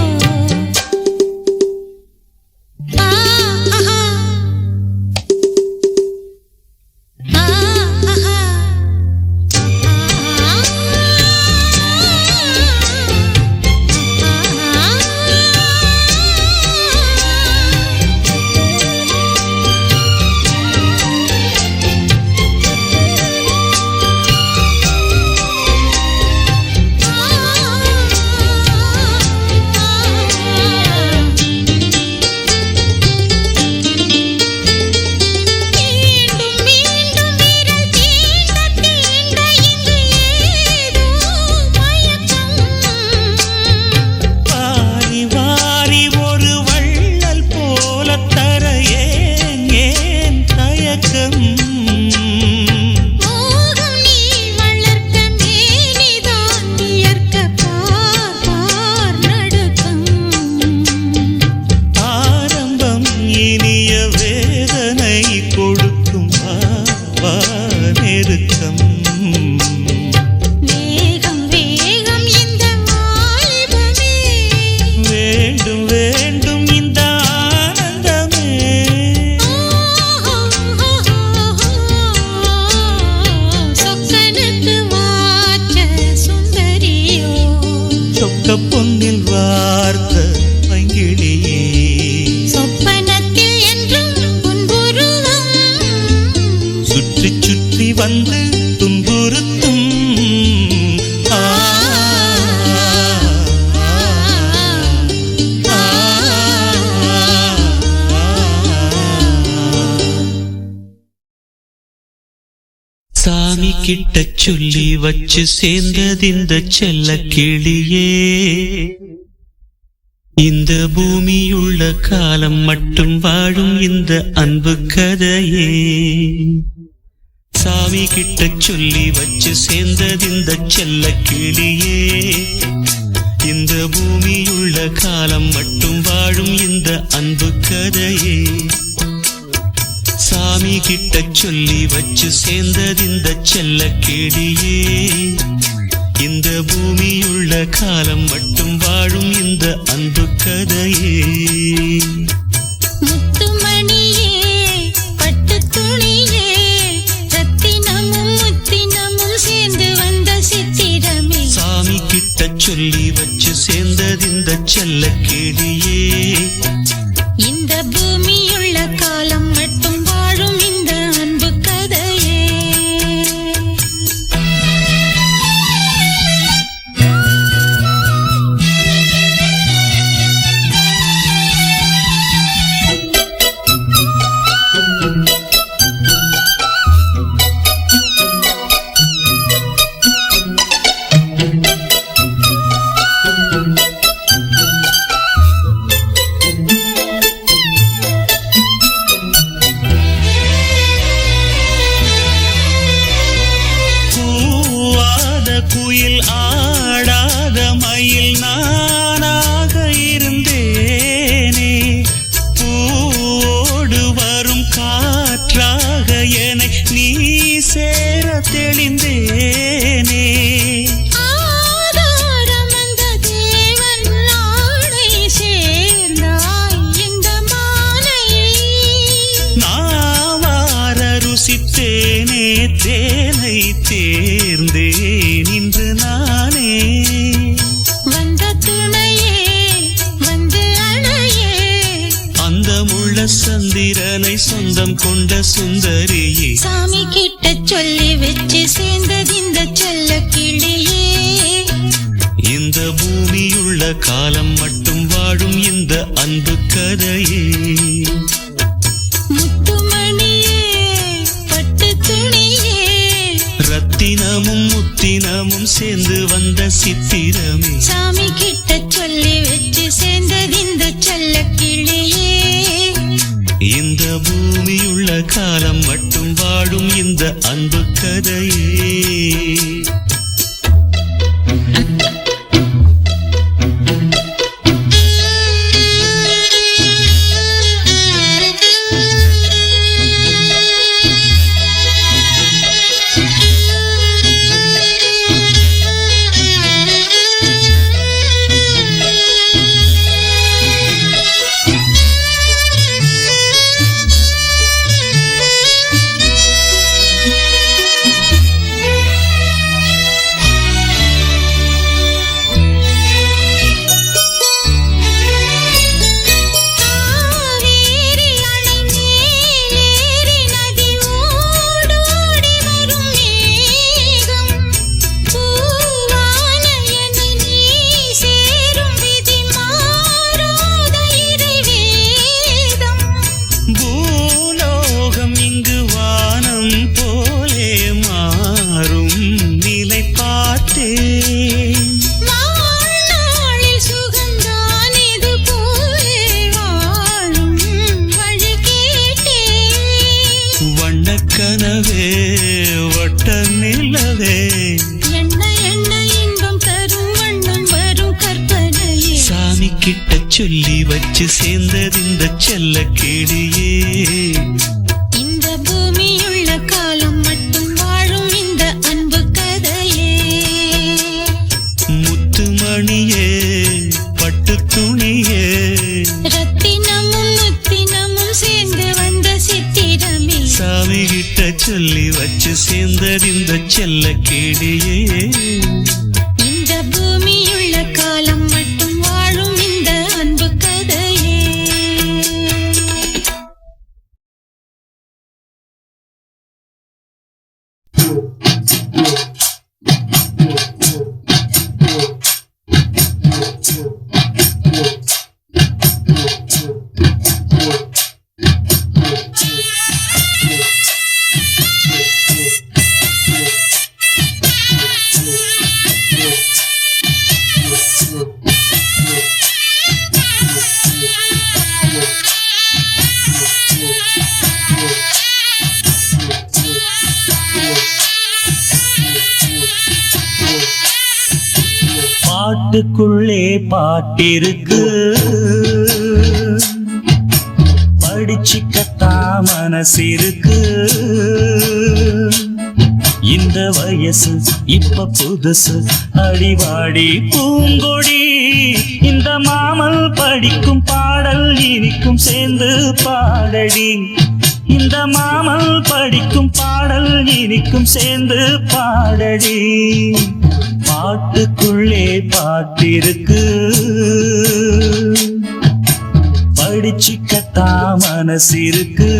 பொன்னில் வார்த்த பைங்கிளியே சொப்பனத்தில் என்றும் புன்புருவம் சுற்றி சுற்றி வந்து துன்புறுத்தும் சாமி கிட்ட சொல்லி வச்சு சேர்ந்ததிந்த செல்ல கிளியே இந்த பூமியுள்ள காலம் மட்டும் வாழும் இந்த அன்பு கதையே சாமி கிட்ட சொல்லி வச்சு சேர்ந்ததிந்த செல்ல கிளியே இந்த பூமியுள்ள காலம் மட்டும் வாழும் இந்த அன்பு கதையே சாமி கிட்ட சொல்லி வச்சு சேர்ந்ததிந்த செல்ல கிளியே இந்த பூமியுள்ள காலம் மட்டும் வாழும் இந்த அன்பு கதையே முத்துமணியே பட்டு துணியே ரத்தினமும் முத்தினமும் சேர்ந்து வந்த சித்திரமே சாமி கிட்ட சொல்லி வச்சு சேர்ந்ததிந்த செல்ல கிளியே இந்த பூமியுள்ள காலம் மட்டும் வாழும் இந்த அன்பு கதையே குயில் ஆடாத மயில் நானாக இருந்தேனே பூவோடு வரும் காற்றாக என நீ சேர தெளிந்தேனே ஆதாரம் அந்த தேவன் நாடை சேர்ந்தாய் இந்த மாலை நாவார ருசித்தேனே தேனை தேர்ந்தேன் இன்று நானே வந்த துணையே வந்து அணையே அந்த முள்ள சந்திரனை சொந்தம் கொண்ட சுந்தரியே சாமி கிட்ட சொல்லி வச்சு சேர்ந்தது இந்த செல்ல கிளியே இந்த பூமியுள்ள காலம் மட்டும் வாழும் இந்த அன்பு கதையே முத்துமணியே பட்டு துணியே ரத்தினமும் முத்தினமும் சேர்ந்து வந்த சித்திரமே சாமி கிட்ட சொல்லி வச்சு சேர்ந்தது இந்த செல்ல கிளியே இந்த பூமியுள்ள காலம் மட்டும் வாழும் இந்த அன்பு கதையே சொல்லி வச்சு சேர்ந்தது இந்த செல்ல கேடியே. இந்த பூமியுள்ள காலம் மட்டும் வாழும் இந்த அன்பு கதையே. முத்துமணியே பட்டு துணியே ரத்தினமும் முத்தினமும் சேர்ந்து வந்த சித்திரமே. சாமி கிட்ட சொல்லி வச்சு சேர்ந்தது இந்த செல்ல கேடியே. இந்த பூமியுள்ள காலம் மட்டும் வாழும் இந்த அன்பு கதையே. பாட்டுக்குள்ளே பாட்டிருக்கு, படிச்சுக்கத்தா மனசிருக்கு. இந்த வயசு இப்ப புதுசு அடிவாடி பூங்கொடி. இந்த மாமல் படிக்கும் பாடல் இனிக்கும் சேர்ந்து பாடடி. இந்த மாமல் படிக்கும் பாடல் இனிக்கும் சேர்ந்து பாடடி. பாட்டுக்குள்ளே பாட்டிருக்கு, படிச்சுக்கத்தா மனசிருக்கு.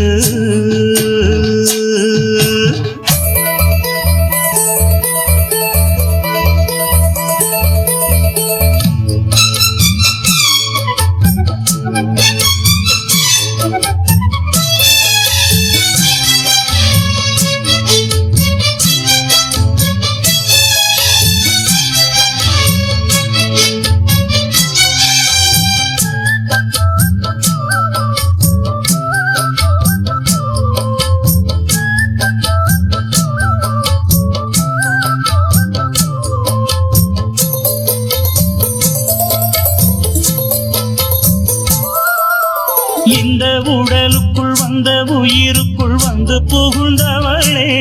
இந்த உடலுக்குள் வந்த உயிருக்குள் வந்து புகுந்தவளே.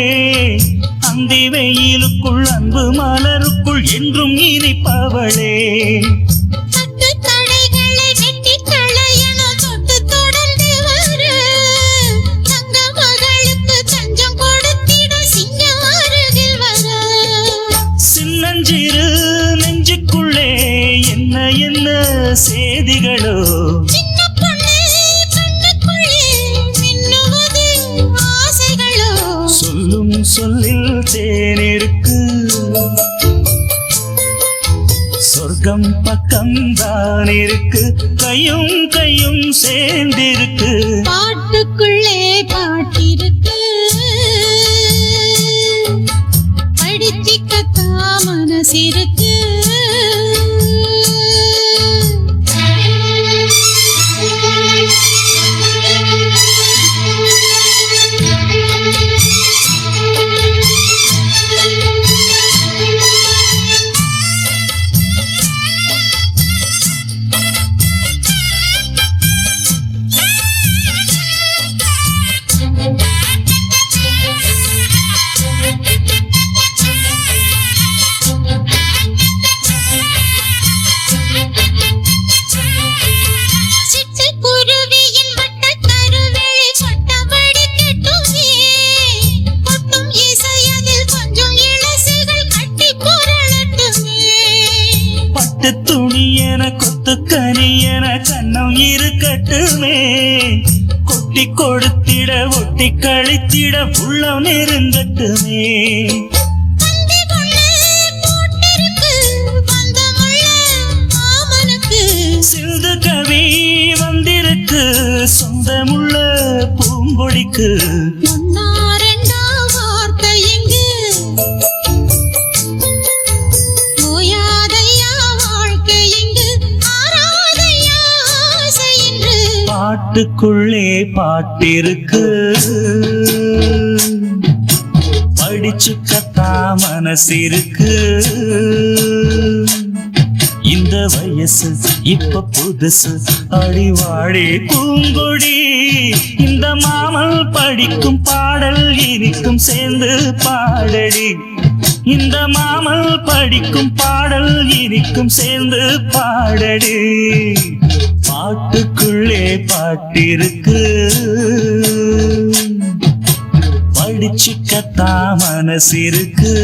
அந்தி வெயிலுக்குள் அன்பு மலருக்குள் என்றும் இனிப்பவளே. சின்னஞ்சிறு நெஞ்சுக்குள்ளே என்ன என்ன சேதிகளோ. சொல்லும் சொல்லில் தேனிருக்கு, சொர்க்கம் பக்கம் தான் இருக்கு. கையும் கையும் சேர்ந்திருக்கு. பாட்டுக்குள்ளே பாட்டிருக்கு, படிச்சிக்கத்தா மனசிருக்கு. துணி என கொத்து கனி என கண்ணம் இருக்கட்டுமே. கொட்டி கொடுத்திட ஒட்டி கழித்திட உள்ளம் நெருங்கட்டுமே. சிந்து கவி வந்திருக்கு சொந்தமுள்ள பூங்கொடிக்கு. பாட்டுக்குள்ளே பாட்டிருக்கு, படிச்சுக்கத்தா மனசிருக்கு. இந்த வயசு இப்ப புதுசு அடிவாடி பூங்கொடி இந்த மாமல் படிக்கும் பாடல் இனிக்கும் சேர்ந்து பாடடி இந்த மாமல் படிக்கும் பாடல் இனிக்கும் சேர்ந்து பாடடி பாட்டுக்குள்ளே பாட்டிருக்கு படிச்சுக்கத்தா மனசிருக்கு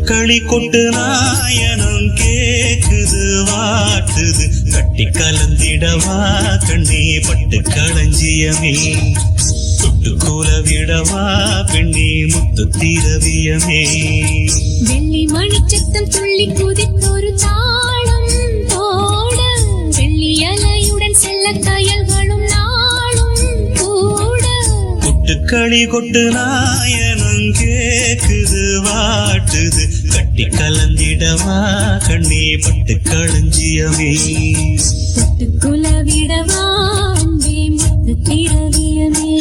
களி கொட்டு நாயனம் கேக்குது வாட்டுது கட்டி கலந்திடவா கண்ணே பட்டு களஞ்சியமே தொட்டு கூல விடவா பெண்ணே முத்து திரவியமே வெள்ளி மணிச்சத்தம் துள்ளி குதித்தொரு தாளம் போட வெள்ளி அலையுடன் செல்ல கயல்களும் நாளும் கூட கொட்டுக்களி கொட்டு நாயனம் கேக்குது வாட்டுது கட்டி கலந்திடவா கண்ணே பட்டு களஞ்சியமே தொட்டு குலவிடவா அன்பே முத்து திரவியமே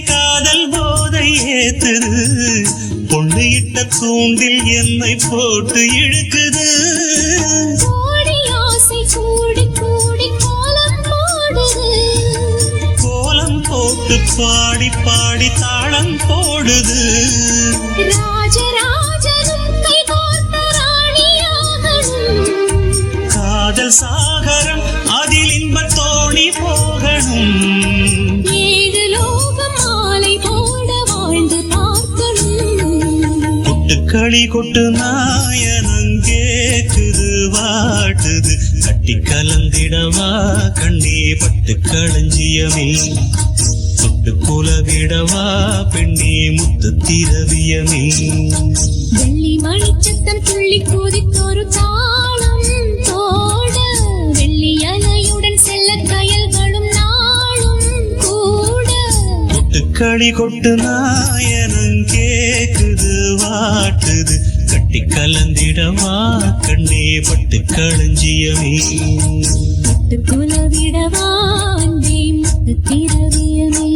காதல் போதை ஏத்துது பொண்ணு இட்ட தூண்டில் என்னை போட்டு இழுக்குது கோலம் போட்டு பாடி பாடி தாளம் போடுது காதல் சாகரம் அதில் இன்ப தோணி போகணும் களி கொட்டு நாயனம் கேக்குது வாட்டுது கட்டி கலந்திடவா கண்ணே பட்டு களஞ்சியமே தொட்டு குலவிடவா பெண்ணே முத்து திரவியமே வெள்ளி மணிச்சத்தம் துள்ளி குதித்தொரு தாளம் போட வெள்ளி அலையுடன் செல்ல கயல்களும் நாளும் கூட கொட்டுக்களி கொட்டு நாயனம் கேக்குது வாட்டுது கட்டி கலந்திடவா கண்ணே பட்டு களஞ்சியமே தொட்டு குலவிடவா அன்பே முத்து திரவியமே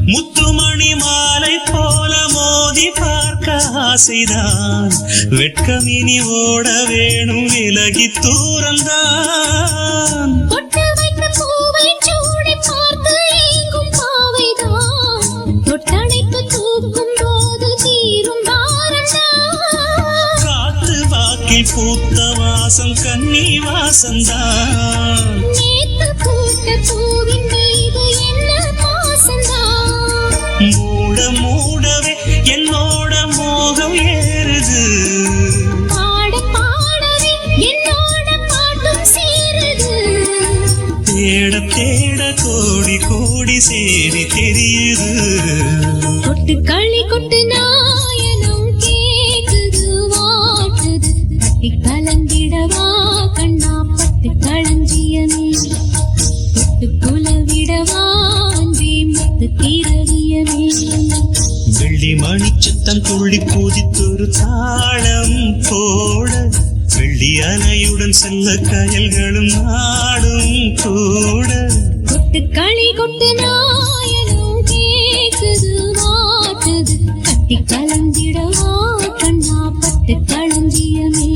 முத்துமணி மாலை போல மோதி பார்க்க ஆசைதான் வெட்கமினி ஓட வேணும் விலகி தூரந்தான் காத்து வாக்கில் பூத்த வாசம் கன்னி வாசந்தான் மூட மூடவே என்னோட மோகம் ஏறுது தேட தேட கோடி கோடி சேரி தெரியுது கொட்டு களி கொட்டு நாயனம் கேக்குது வாட்டுது கட்டி கலந்திடவா கண்ணா பட்டு களஞ்சியமே தொட்டு குலவிடவா முத்து தீரவியமே வெள்ளி மணிச்சத்தம் துள்ளி குதித்தொரு தாளம் போட வெள்ளி அலையுடன் செல்ல கயல்களும் நாடும் கூட கொட்டு களி கொட்டு நாயனும் கேக்குது மாட்டுது கட்டி கலந்திடவா கண்ணா பட்டு களஞ்சியமே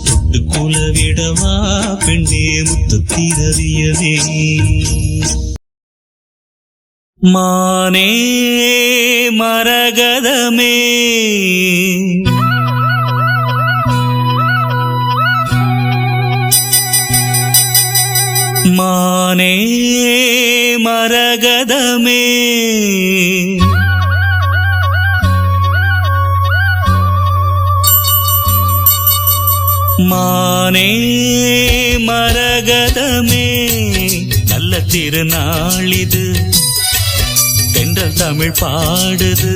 தொட்டு குலவிடவா பெண்ணே முத்து தீரவியவே மானே மரகதமே மானே மரகதமே மானே மரகதமே நல்ல திருநாளிது தென்றல் தமிழ் பாடுது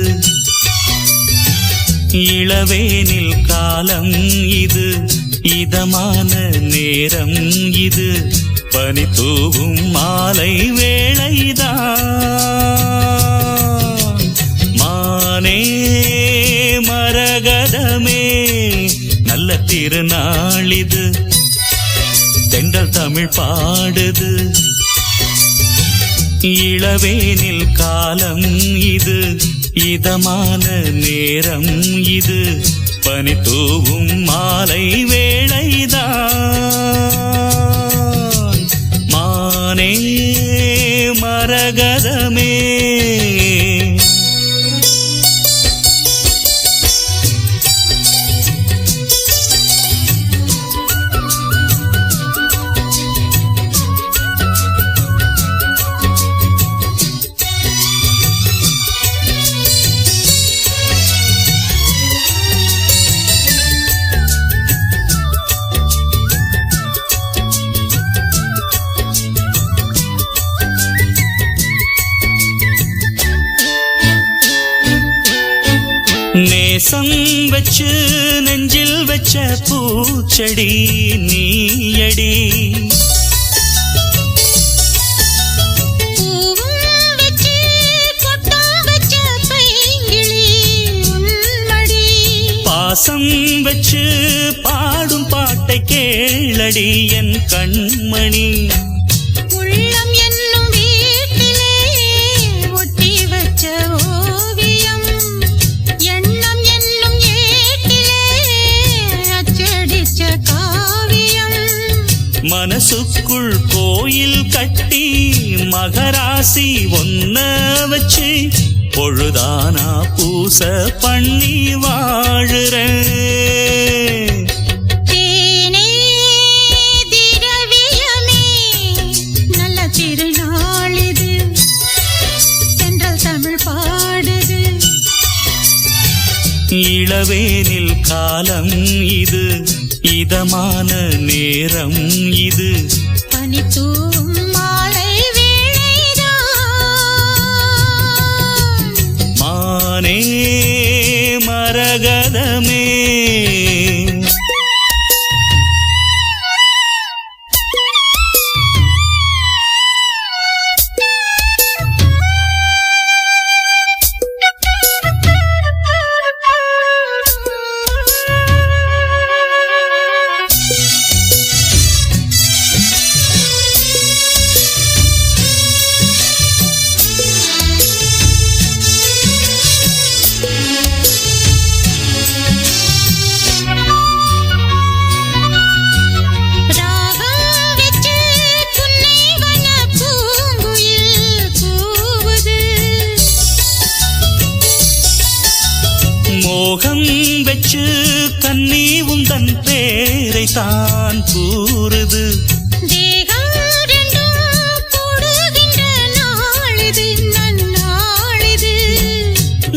இளவேனில் காலம் இது இதமான நேரம் இது பனி தூவும் மாலை வேளைதான் மானே மரகதமே நல்ல திருநாளிது தென்றல் தமிழ் பாடுது இளவேனில் காலம் இது இதமான நேரம் இது பனி தூவும் மாலை வேளைதான் மானே மரகதமே நேசம் வச்சு நெஞ்சில் வச்ச பூச்செடி நீயடி பூவும் வச்சு கொட்டம் வச்ச பைங்கிளி உன்மடி பாசம் வச்சு பாடும் பாட்டை கேளடி என் கண்மணி உள்ளம் என்னும் வீட்டிலே ஒட்டி வச்ச ஓவியம் எண்ணம் என்னும் ஏட்டிலே அச்சடிச்ச காவியம் மனசுக்குள் கோயில் கட்டி மகராசி ஒன்ன வச்சு பொழுதானா பூச பண்ணி வாழுறேன் தேனே திரவியமே நல்ல திருநாளிது தென்றல் தமிழ் பாடுது இளவேனில் காலம் இது இதமான நேரம் இது பனி தூவும் மாலை வேளைதான் மானே மரகதமே ராகம் வெச்சு புன்னை வன பூங்குயில் கூவுது மோகம் வச்சு கன்னி உந்தன் பேரை தான் கூறுது தேகம் ரெண்டும் கூடுகின்ற நாளிது நன்னாளிது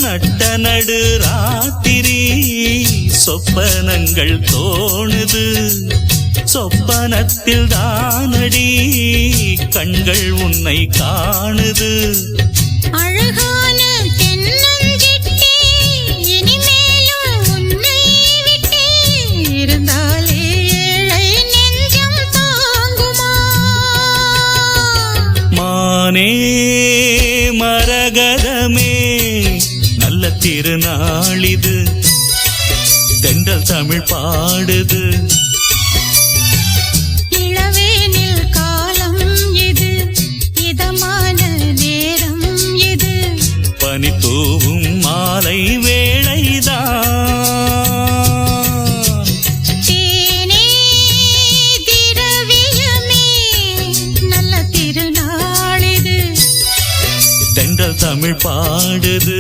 நட்ட நடு ராத்திரி சொப்பனங்கள் தோணுது சொப்பனத்தில் தானடி கண்கள் உன்னை காணுது அழகான தென்னஞ்சிட்டே இனிமேலும் உன்னை விட்டே இருந்தாலே ஏழை நெஞ்சம் தாங்குமா மானே மரகதமே நல்ல திருநாளிது தென்றல் தமிழ் பாடுது இளவேனில் காலம் இது இதமான நேரம் இது பனி தூவும் மாலை வேளைதான் தேனே திரவியமே நல்ல திருநாளிது தென்றல் தமிழ் பாடுது